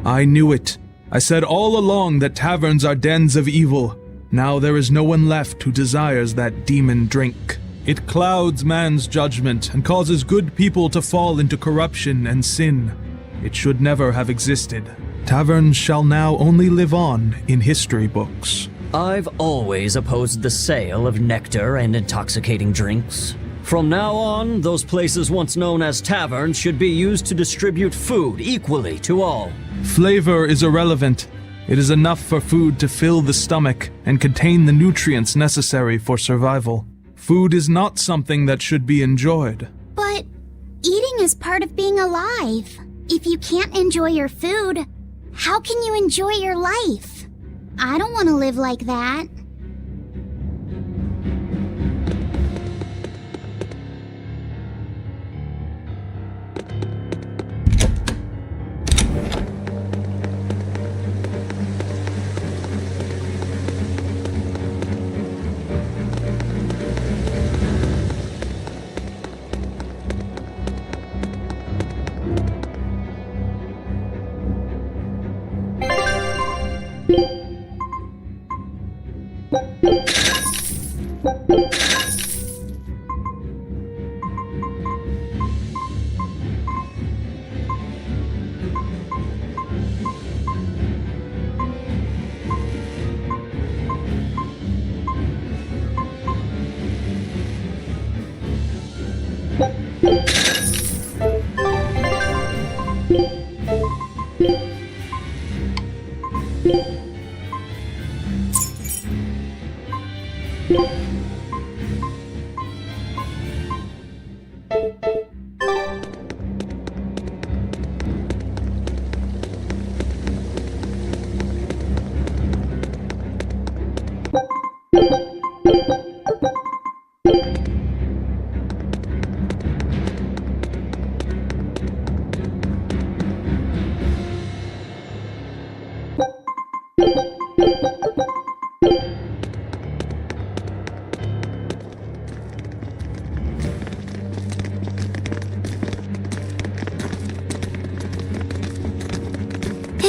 I knew it. I said all along that taverns are dens of evil. Now there is no one left who desires that demon drink. It clouds man's judgment and causes good people to fall into corruption and sin. It should never have existed. Taverns shall now only live on in history books. I've always opposed the sale of nectar and intoxicating drinks. From now on, those places once known as taverns should be used to distribute food equally to all. Flavor is irrelevant. It is enough for food to fill the stomach and contain the nutrients necessary for survival. Food is not something that should be enjoyed. But eating is part of being alive. If you can't enjoy your food, how can you enjoy your life? I don't want to live like that.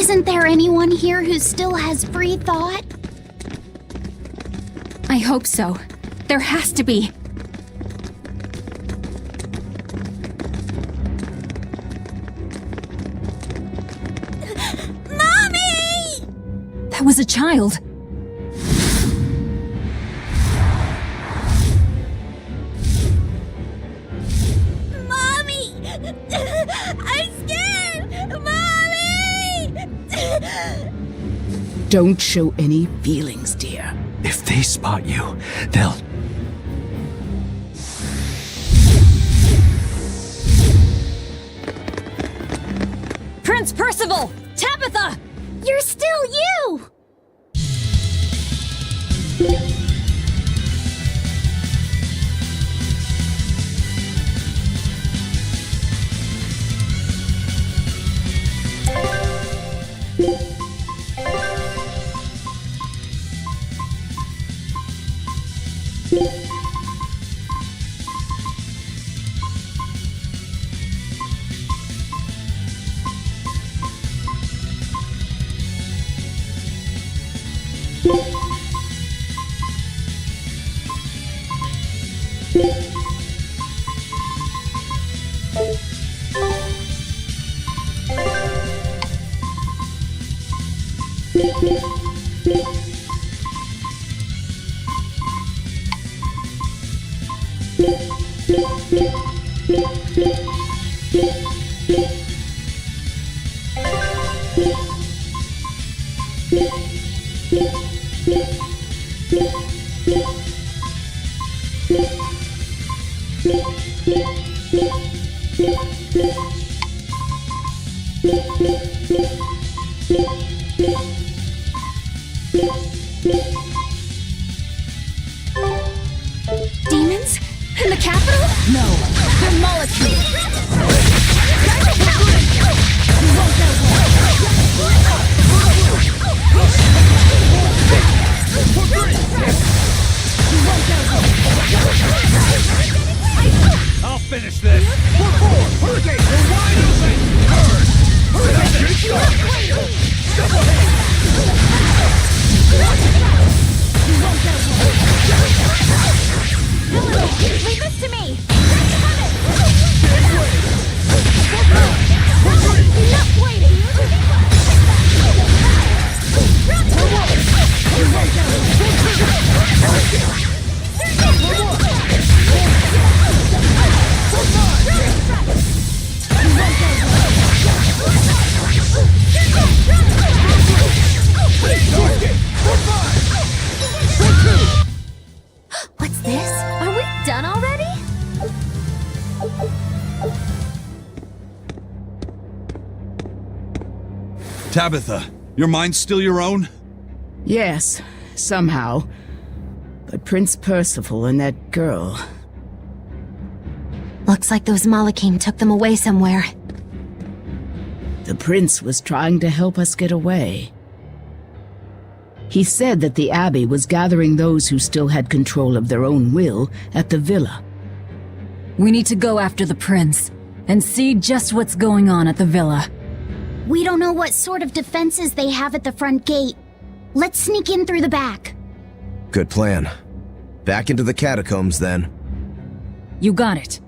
Isn't there anyone here who still has free thought? I hope so. There has to be. Mommy! That was a child. Mommy! I'm scared! Mommy! Don't show any feelings, dear. If they spot you, they'll... Prince Percival! Tabitha! You're still you! Demons? In the capital? No, they're molecules. I'll finish this! We're forward! Hurricane! We're wide open! Turn! Hurricane! Step ahead! Leave this to me! Enough waiting! What's this? Are we done already? Tabitha, your mind's still your own? Yes, somehow. But Prince Percival and that girl... Looks like those Malachim took them away somewhere. The prince was trying to help us get away. He said that the Abbey was gathering those who still had control of their own will at the villa. We need to go after the prince and see just what's going on at the villa. We don't know what sort of defenses they have at the front gate. Let's sneak in through the back. Good plan. Back into the catacombs, then. You got it.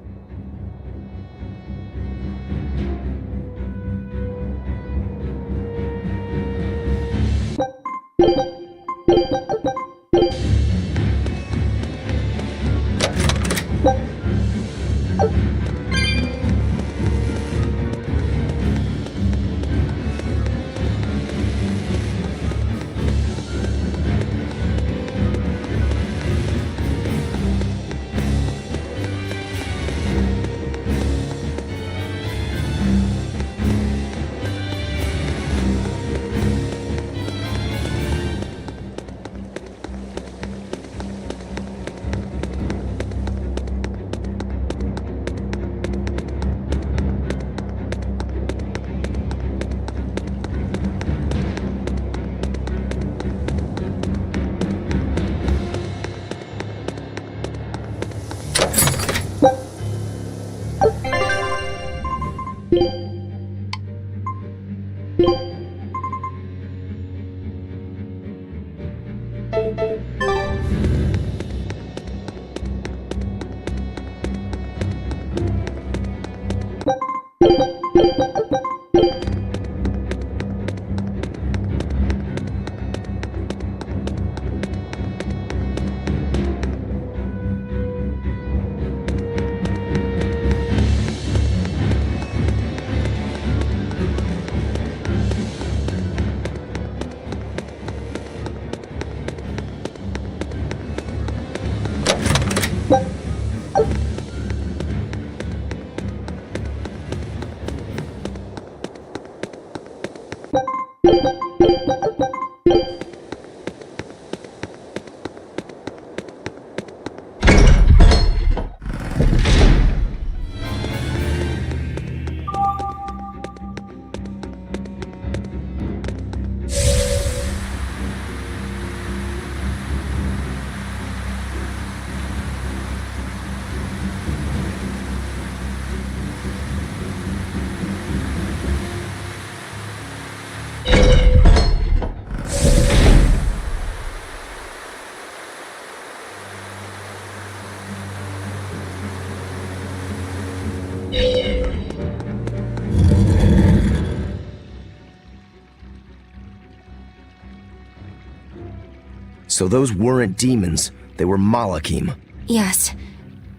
So those weren't demons, they were Malachim. Yes.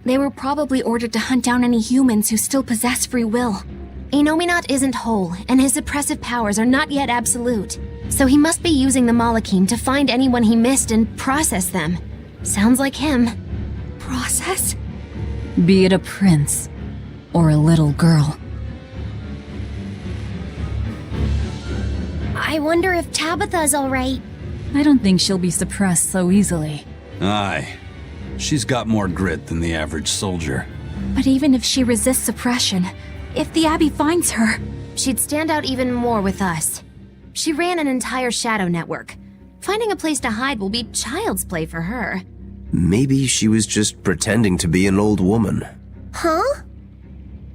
They were probably ordered to hunt down any humans who still possess free will. Inominat isn't whole, and his suppressive powers are not yet absolute. So he must be using the Malachim to find anyone he missed and process them. Sounds like him. Process? Be it a prince or a little girl. I wonder if Tabitha's alright. I don't think she'll be suppressed so easily. Aye. She's got more grit than the average soldier. But even if she resists suppression, if the Abbey finds her... She'd stand out even more with us. She ran an entire shadow network. Finding a place to hide will be child's play for her. Maybe she was just pretending to be an old woman. Huh?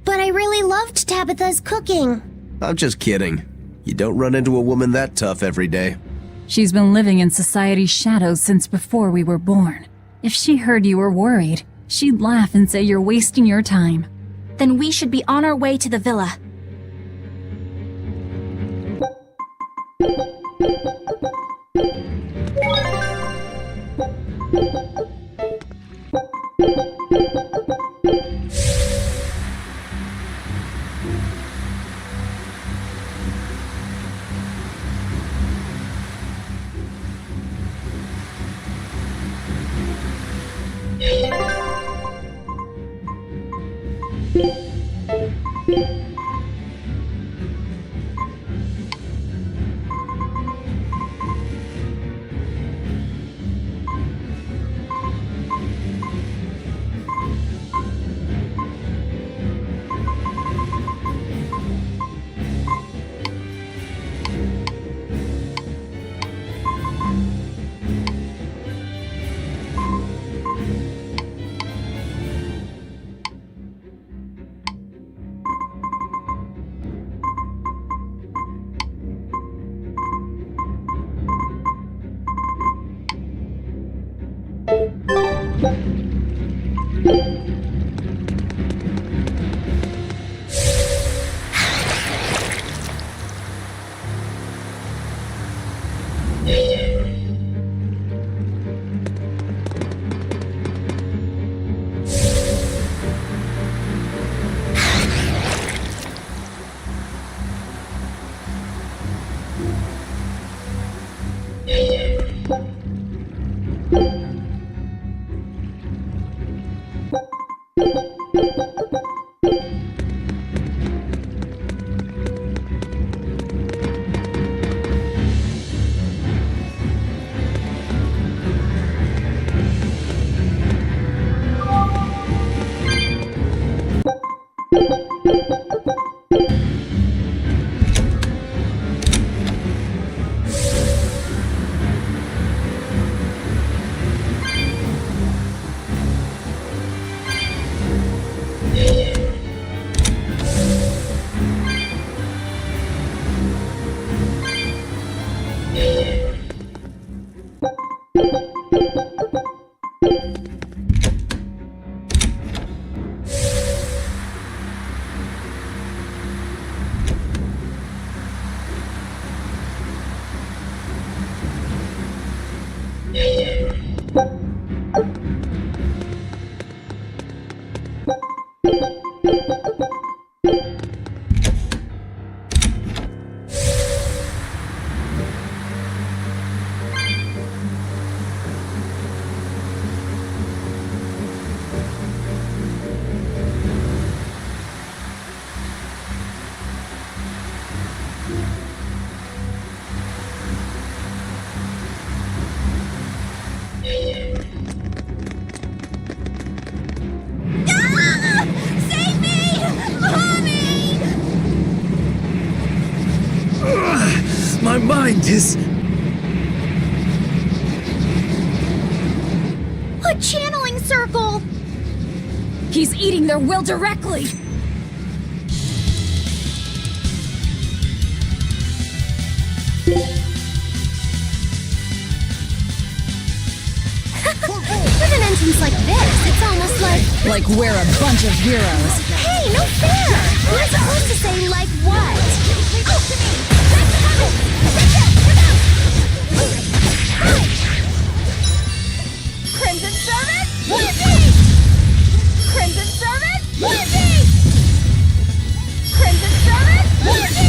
But I really loved Tabitha's cooking. I'm just kidding. You don't run into a woman that tough every day. She's been living in society's shadows since before we were born. If she heard you were worried, she'd laugh and say you're wasting your time. Then we should be on our way to the villa. My mind is... A channeling circle! He's eating their will directly! With an entrance like this, it's almost like... Like we're a bunch of heroes. Hey, no fair! You're supposed to say, like what? Crimson Servant, with me! Crimson Servant, with me! Crimson Servant, with me!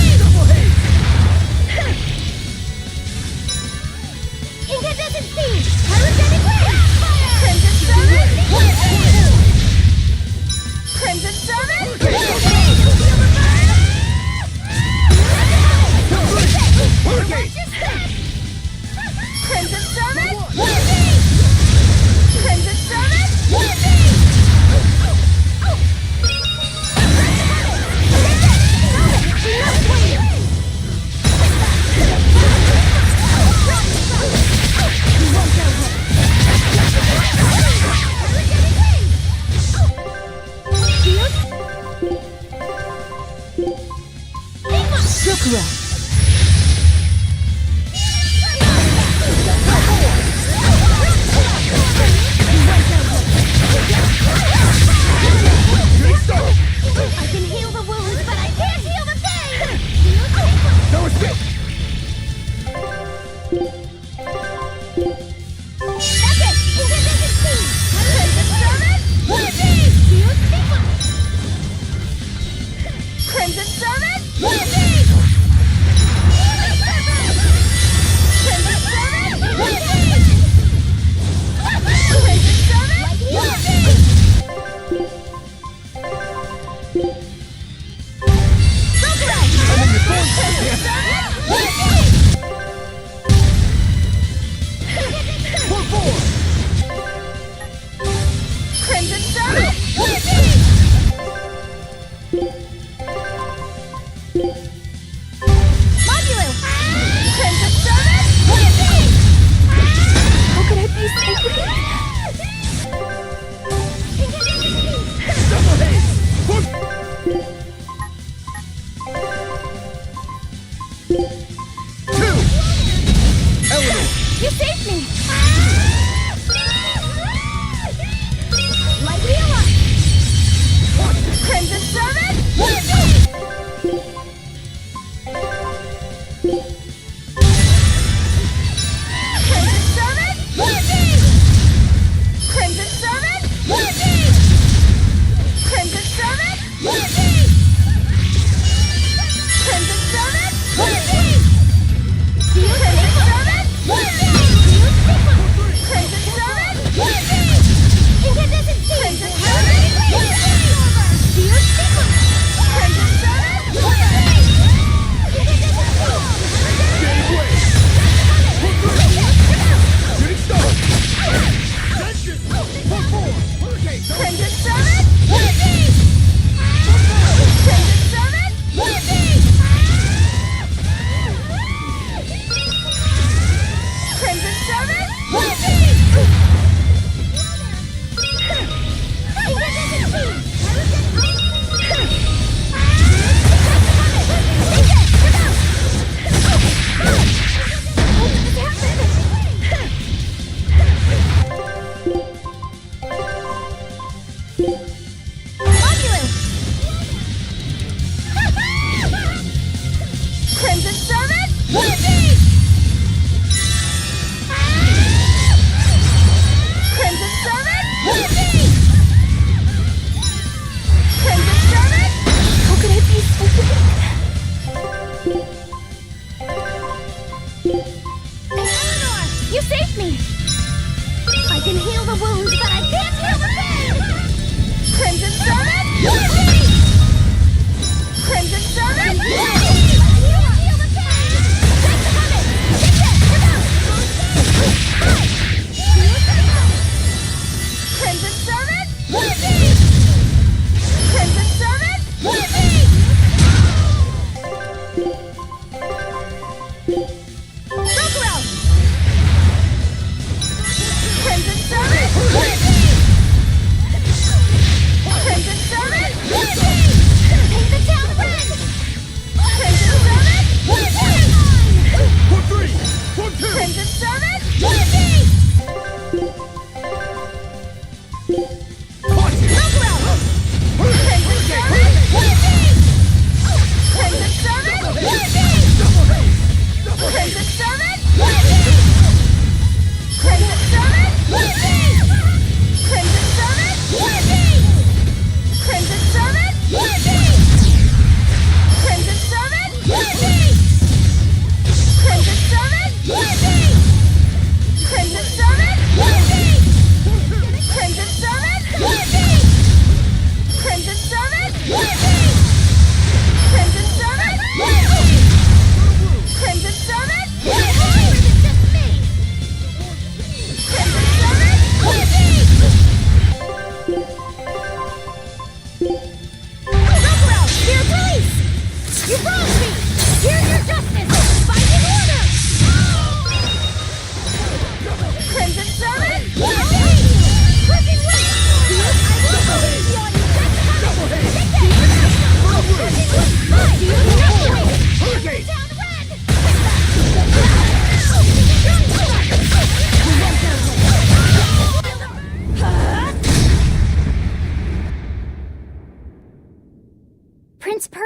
Incandescent speed! Pyrogenic ray! Crimson Servant, with me! Crimson Servant, with me! Crimson Servant, with me! Crimson Servant, with me! Sakura! I can heal the wounds, but I can't heal the pain! No escape! That's it! Incandescent speed! Crimson Servant, with me! Crimson Servant, with me!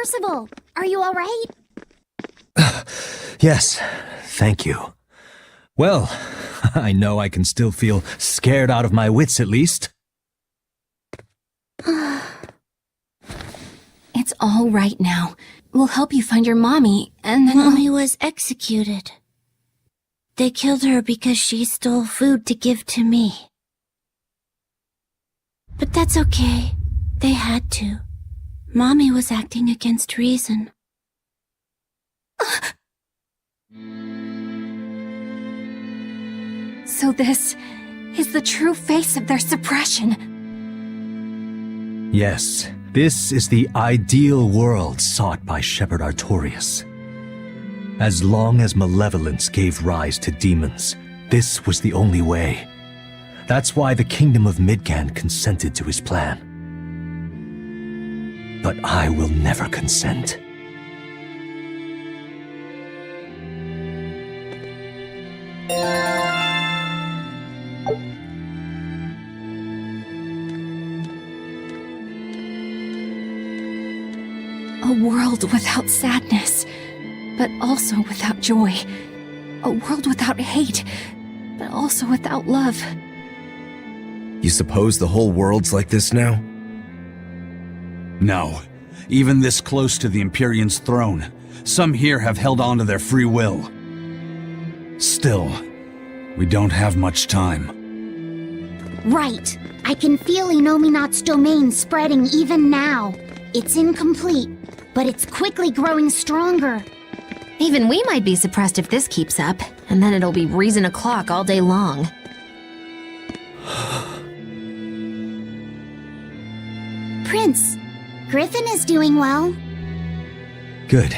Percival, are you all right? Yes, thank you. Well, I know I can still feel scared out of my wits at least. It's all right now. We'll help you find your mommy, and then Mommy was executed. They killed her because she stole food to give to me. But that's okay. They had to. Mommy was acting against reason. So this is the true face of their suppression. Yes, this is the ideal world sought by Shepherd Artorias. As long as malevolence gave rise to demons, this was the only way. That's why the Kingdom of Midgand consented to his plan. But I will never consent. A world without sadness, but also without joy. A world without hate, but also without love. You suppose the whole world's like this now? No. Even this close to the Empyrean's throne, some here have held on to their free will. Still, we don't have much time. Right. I can feel Inominat's domain spreading even now. It's incomplete, but it's quickly growing stronger. Even we might be suppressed if this keeps up, and then it'll be reason o'clock all day long. Prince, Griffin is doing well. Good.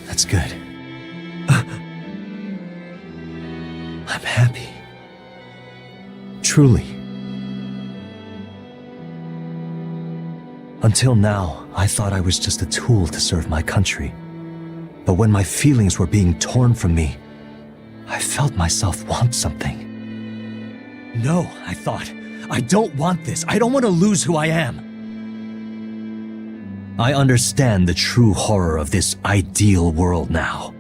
That's good. I'm happy. Truly. Until now, I thought I was just a tool to serve my country. But when my feelings were being torn from me, I felt myself want something. No, I thought. I don't want this. I don't want to lose who I am. I understand the true horror of this ideal world now.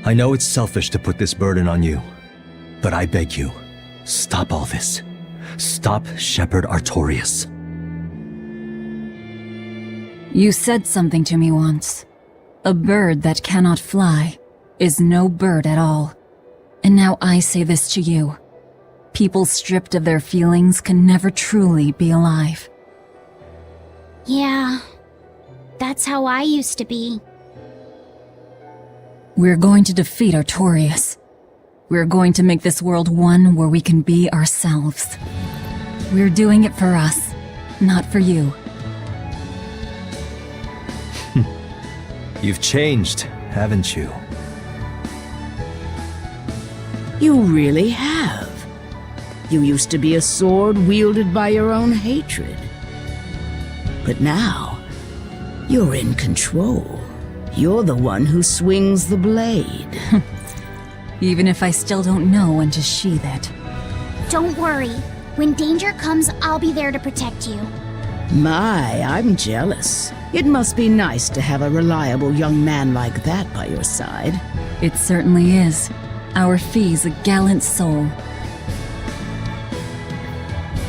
I know it's selfish to put this burden on you, but I beg you, stop all this. Stop Shepherd Artorias. You said something to me once. A bird that cannot fly is no bird at all. And now I say this to you. People stripped of their feelings can never truly be alive. Yeah, that's how I used to be. We're going to defeat Artorias. We're going to make this world one where we can be ourselves. We're doing it for us, not for you. You've changed, haven't you? You really have. You used to be a sword wielded by your own hatred. But now, you're in control. You're the one who swings the blade. Even if I still don't know when to sheathe it. Don't worry. When danger comes, I'll be there to protect you. My, I'm jealous. It must be nice to have a reliable young man like that by your side. It certainly is. Our Fee's a gallant soul.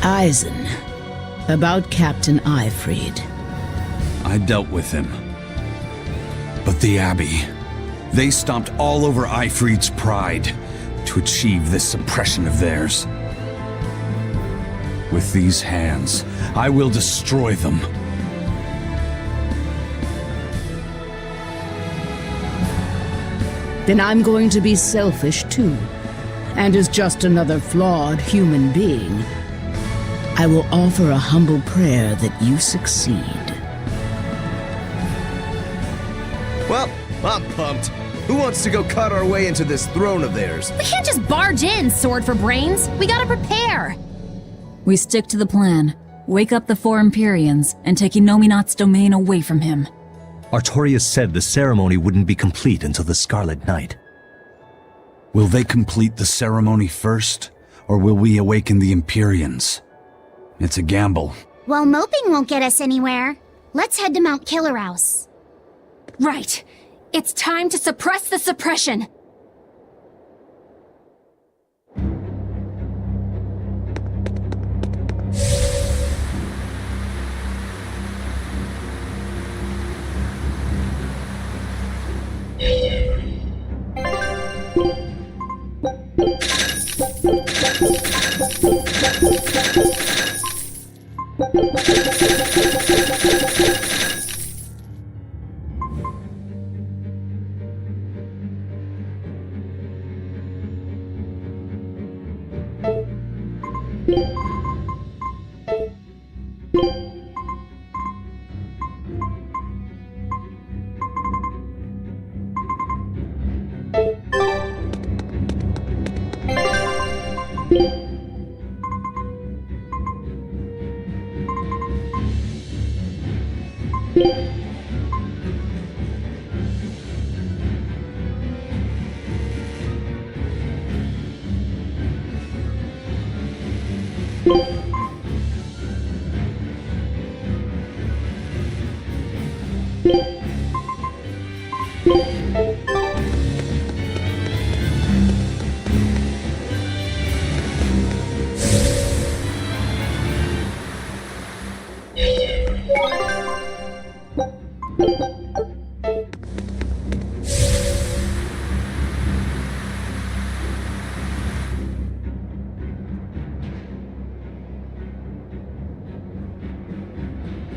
Eisen, about Captain Eifried. I dealt with him. But the Abbey, they stomped all over Eifried's pride to achieve this suppression of theirs. With these hands, I will destroy them. Then I'm going to be selfish too. And as just another flawed human being, I will offer a humble prayer that you succeed. Well, I'm pumped. Who wants to go cut our way into this throne of theirs? We can't just barge in, sword for brains. We gotta prepare. We stick to the plan. Wake up the four Empyreans and take Inominat's domain away from him. Artorias said the ceremony wouldn't be complete until the Scarlet Night. Will they complete the ceremony first, or will we awaken the Empyreans? It's a gamble. Well, moping won't get us anywhere. Let's head to Mount Killerhouse. Right. It's time to suppress the suppression.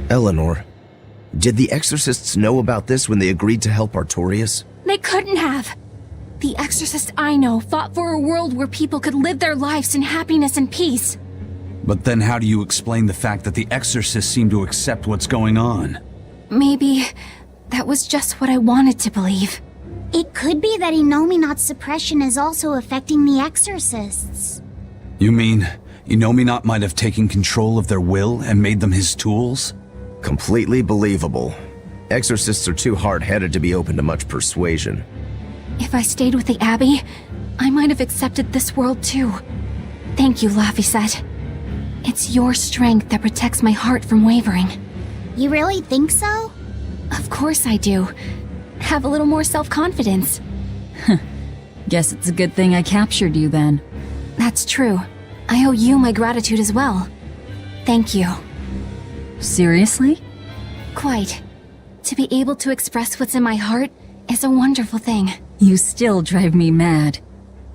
Eleanor, did the exorcists know about this when they agreed to help Artorias? They couldn't have. The exorcists I know fought for a world where people could live their lives in happiness and peace. But then how do you explain the fact that the exorcists seem to accept what's going on? Maybe that was just what I wanted to believe. It could be that Innominat's suppression is also affecting the exorcists. You mean Innominat might have taken control of their will and made them his tools? Completely believable. Exorcists are too hard-headed to be open to much persuasion. If I stayed with the Abbey, I might have accepted this world too. Thank you, Laphicet. It's your strength that protects my heart from wavering. You really think so? Of course I do. Have a little more self-confidence. Guess it's a good thing I captured you then. That's true. I owe you my gratitude as well. Thank you. Seriously? Quite. To be able to express what's in my heart is a wonderful thing. You still drive me mad,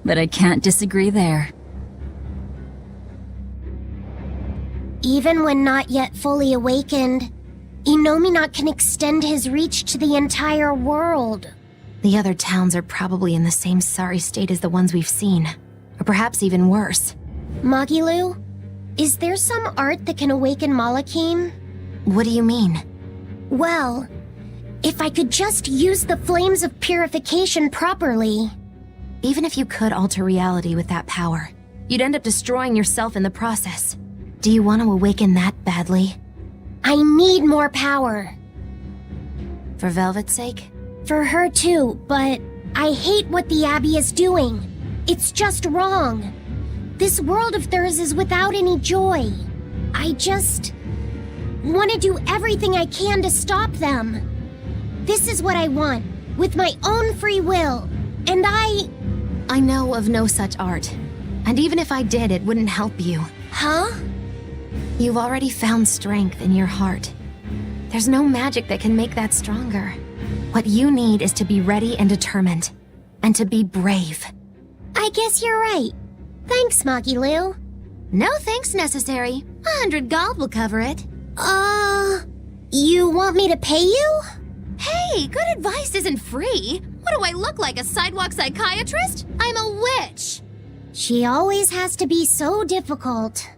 but I can't disagree there. Even when not yet fully awakened, Innominat can extend his reach to the entire world. The other towns are probably in the same sorry state as the ones we've seen, or perhaps even worse. Magilu, is there some art that can awaken Malachim? What do you mean? Well, if I could just use the flames of purification properly. Even if you could alter reality with that power, you'd end up destroying yourself in the process. Do you want to awaken that badly? I need more power. For Velvet's sake? For her too, but I hate what the Abbey is doing. It's just wrong. This world of theirs is without any joy. I just want to do everything I can to stop them. This is what I want, with my own free will, and I know of no such art. And even if I did, it wouldn't help you. Huh? You've already found strength in your heart. There's no magic that can make that stronger. What you need is to be ready and determined. And to be brave. I guess you're right. Thanks, Magilu. No thanks necessary. 100 gold will cover it. You want me to pay you? Hey, good advice isn't free. What do I look like, a sidewalk psychiatrist? I'm a witch. She always has to be so difficult.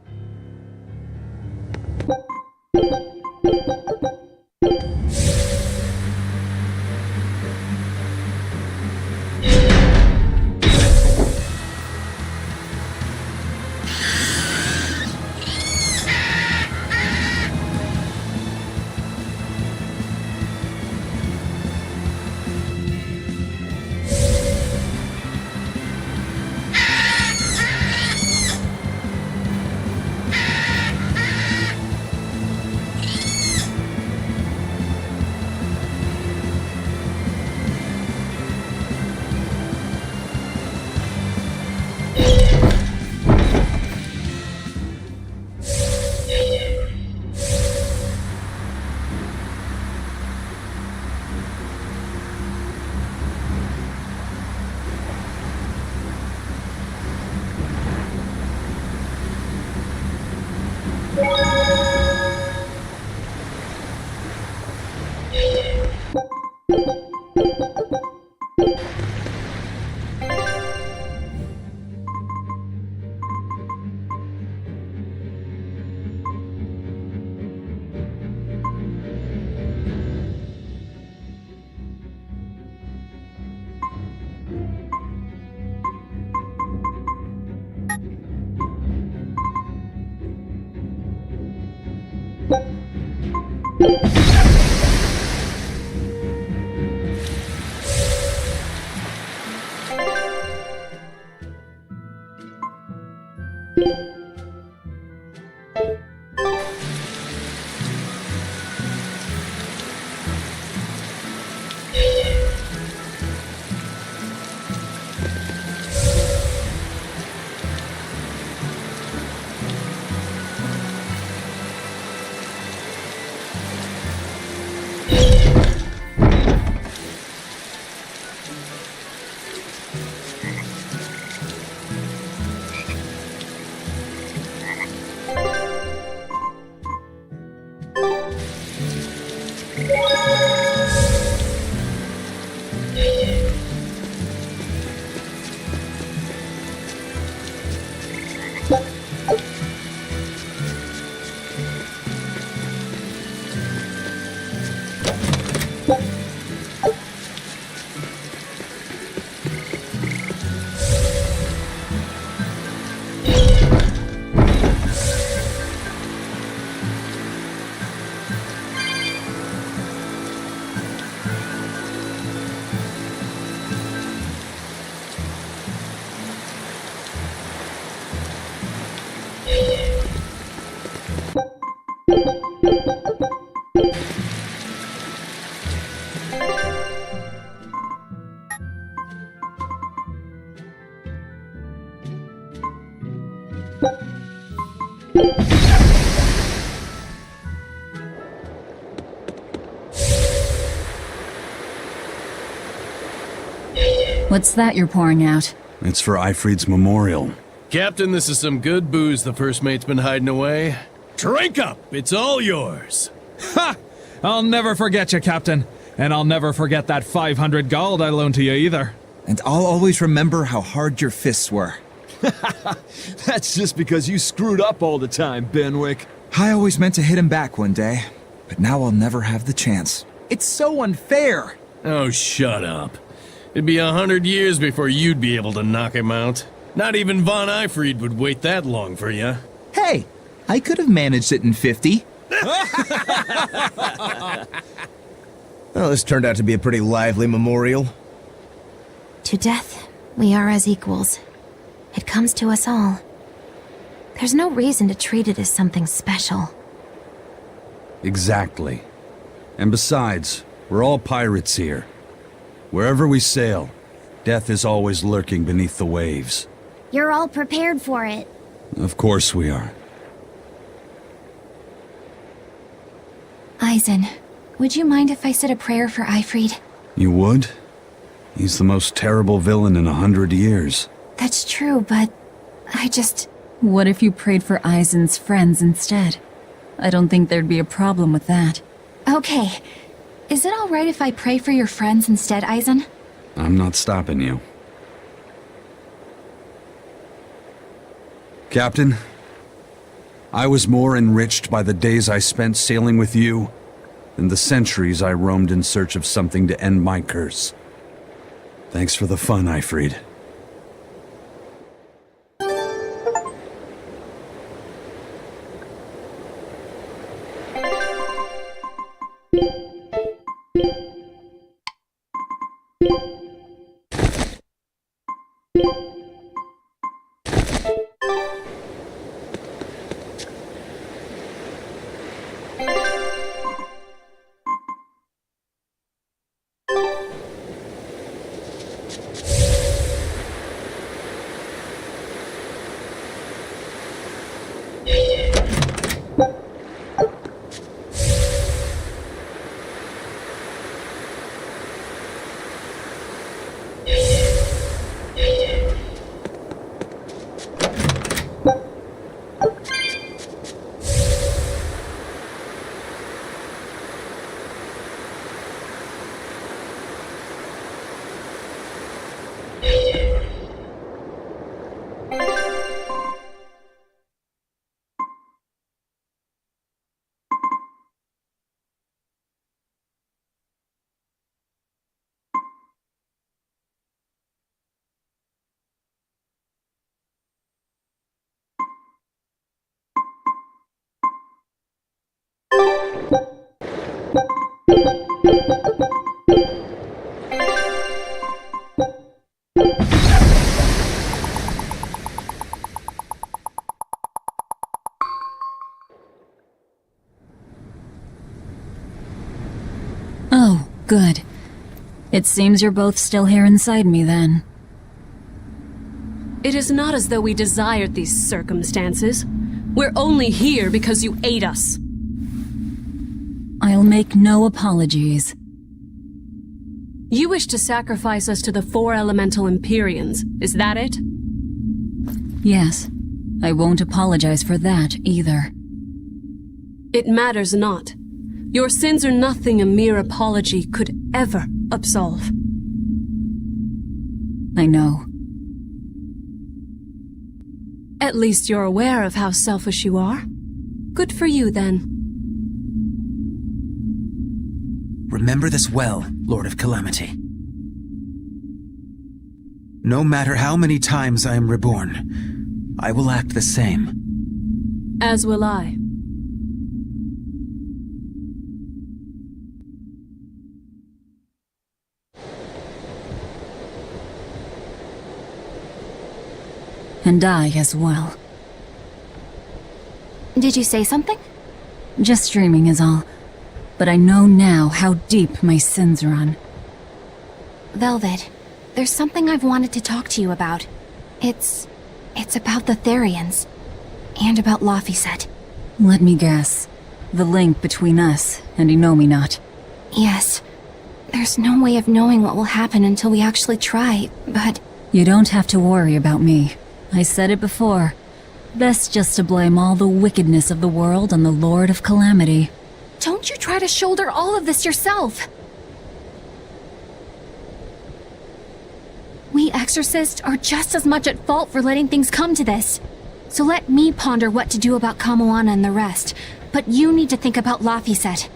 What's that you're pouring out? It's for Ifrid's memorial. Captain, this is some good booze the first mate's been hiding away. Drink up! It's all yours! Ha! I'll never forget you, Captain. And I'll never forget that 500 gold I loaned to you either. And I'll always remember how hard your fists were. That's just because you screwed up all the time, Benwick. I always meant to hit him back one day, but now I'll never have the chance. It's so unfair! Oh, shut up. It'd be 100 years before you'd be able to knock him out. Not even Von Ifrid would wait that long for you. Hey, I could have managed it in 50. Well, this turned out to be a pretty lively memorial. To death, we are as equals. It comes to us all. There's no reason to treat it as something special. Exactly. And besides, we're all pirates here. Wherever we sail, death is always lurking beneath the waves. You're all prepared for it. Of course we are. Eisen, would you mind if I said a prayer for Ifrid? You would? He's the most terrible villain in 100 years. That's true, but I just... What if you prayed for Eisen's friends instead? I don't think there'd be a problem with that. Okay. Is it alright if I pray for your friends instead, Eisen? I'm not stopping you. Captain, I was more enriched by the days I spent sailing with you than the centuries I roamed in search of something to end my curse. Thanks for the fun, Ifrid. Oh, good. It seems you're both still here inside me, then. It is not as though we desired these circumstances. We're only here because you ate us. I'll make no apologies. You wish to sacrifice us to the 4 elemental Empyreans, is that it? Yes. I won't apologize for that, either. It matters not. Your sins are nothing a mere apology could ever absolve. I know. At least you're aware of how selfish you are. Good for you, then. Remember this well, Lord of Calamity. No matter how many times I am reborn, I will act the same. As will I. And I as well. Did you say something? Just dreaming is all. But I know now how deep my sins run. Velvet, there's something I've wanted to talk to you about. It's about the Therians. And about Laphicet. Let me guess. The link between us and Innominat. Yes. There's no way of knowing what will happen until we actually try, but... You don't have to worry about me. I said it before. Best just to blame all the wickedness of the world on the Lord of Calamity. Don't you try to shoulder all of this yourself! We exorcists are just as much at fault for letting things come to this. So let me ponder what to do about Kamoana and the rest, but you need to think about Laphicet.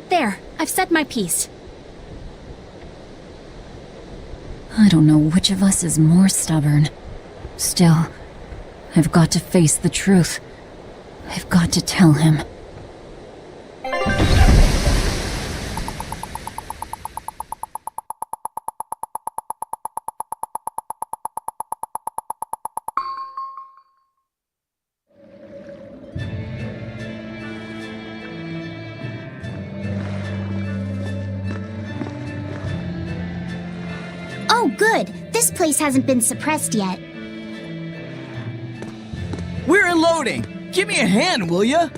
There, I've said my piece. I don't know which of us is more stubborn. Still, I've got to face the truth. I've got to tell him. Oh, good. This place hasn't been suppressed yet. We're unloading! Give me a hand, will ya?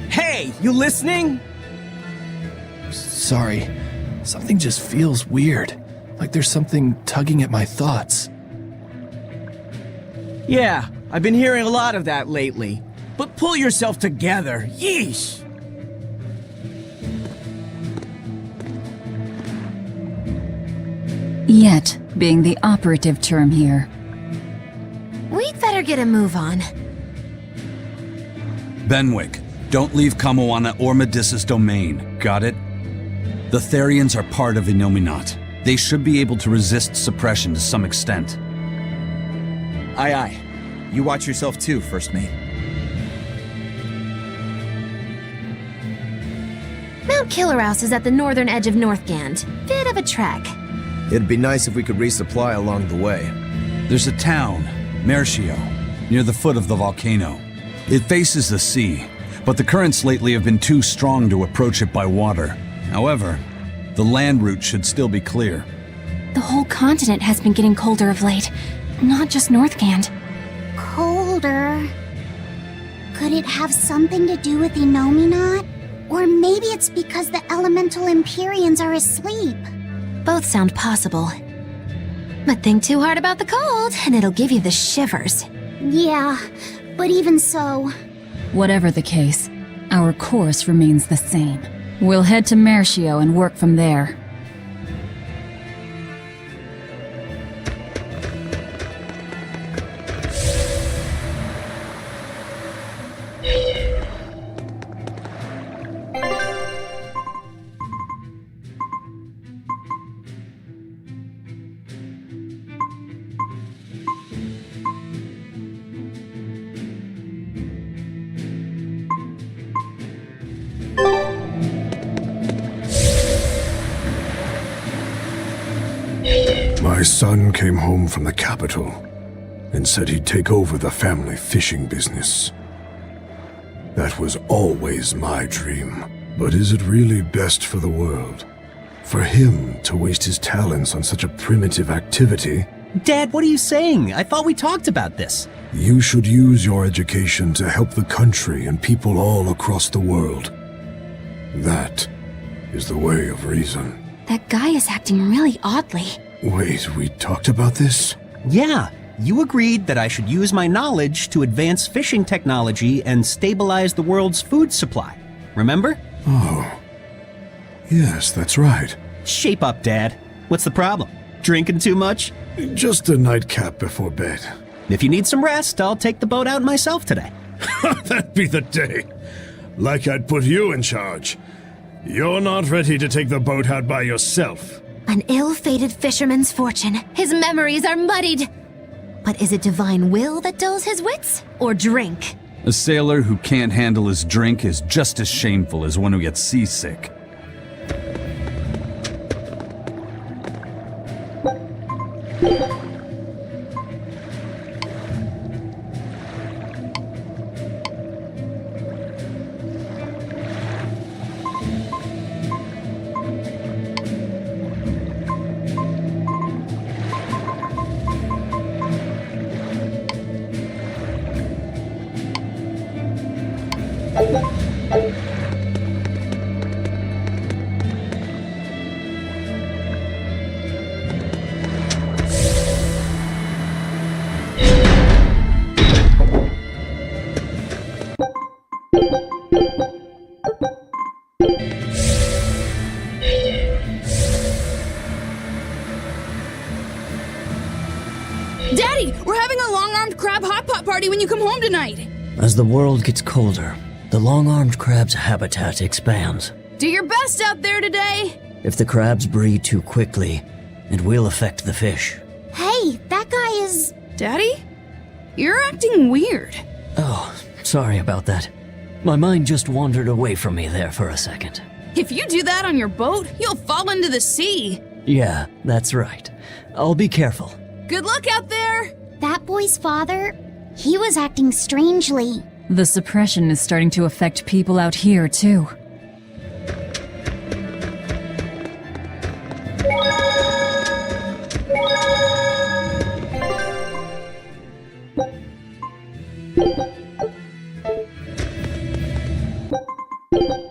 Hey, you listening? Sorry. Something just feels weird. Like there's something tugging at my thoughts. Yeah, I've been hearing a lot of that lately. But pull yourself together. Yeesh! Yet being the operative term here. We'd better get a move on. Benwick, don't leave Kamoana or Medissa's domain, got it? The Therians are part of Innominat. They should be able to resist suppression to some extent. Aye aye. You watch yourself too, First Mate. Mount Killerhouse is at the northern edge of Northgand. Bit of a trek. It'd be nice if we could resupply along the way. There's a town, Mercio, near the foot of the volcano. It faces the sea, but the currents lately have been too strong to approach it by water. However, the land route should still be clear. The whole continent has been getting colder of late, not just Northgand. Colder? Could it have something to do with Innominat? Or maybe it's because the elemental Empyreans are asleep. Both sound possible. But think too hard about the cold, and it'll give you the shivers. Yeah, but even so... Whatever the case, our course remains the same. We'll head to Mercio and work from there. My son came home from the capital and said he'd take over the family fishing business. That was always my dream. But is it really best for the world? For him to waste his talents on such a primitive activity? Dad, what are you saying? I thought we talked about this. You should use your education to help the country and people all across the world. That is the way of reason. That guy is acting really oddly. Wait, we talked about this? Yeah, you agreed that I should use my knowledge to advance fishing technology and stabilize the world's food supply. Remember? Oh. Yes, that's right. Shape up, Dad. What's the problem? Drinking too much? Just a nightcap before bed. If you need some rest, I'll take the boat out myself today. That'd be the day. Like I'd put you in charge. You're not ready to take the boat out by yourself. An ill-fated fisherman's fortune. His memories are muddied. But is it divine will that dulls his wits, or drink? A sailor who can't handle his drink is just as shameful as one who gets seasick. Daddy, we're having a long-armed crab hot pot party when you come home tonight. As the world gets colder, the long-armed crab's habitat expands. Do your best out there today. If the crabs breed too quickly, it will affect the fish. Hey, that guy is... Daddy? You're acting weird. Oh, sorry about that. My mind just wandered away from me there for a second. If you do that on your boat, you'll fall into the sea. Yeah, that's right. I'll be careful. Good luck out there! That boy's father, he was acting strangely. The suppression is starting to affect people out here, too. you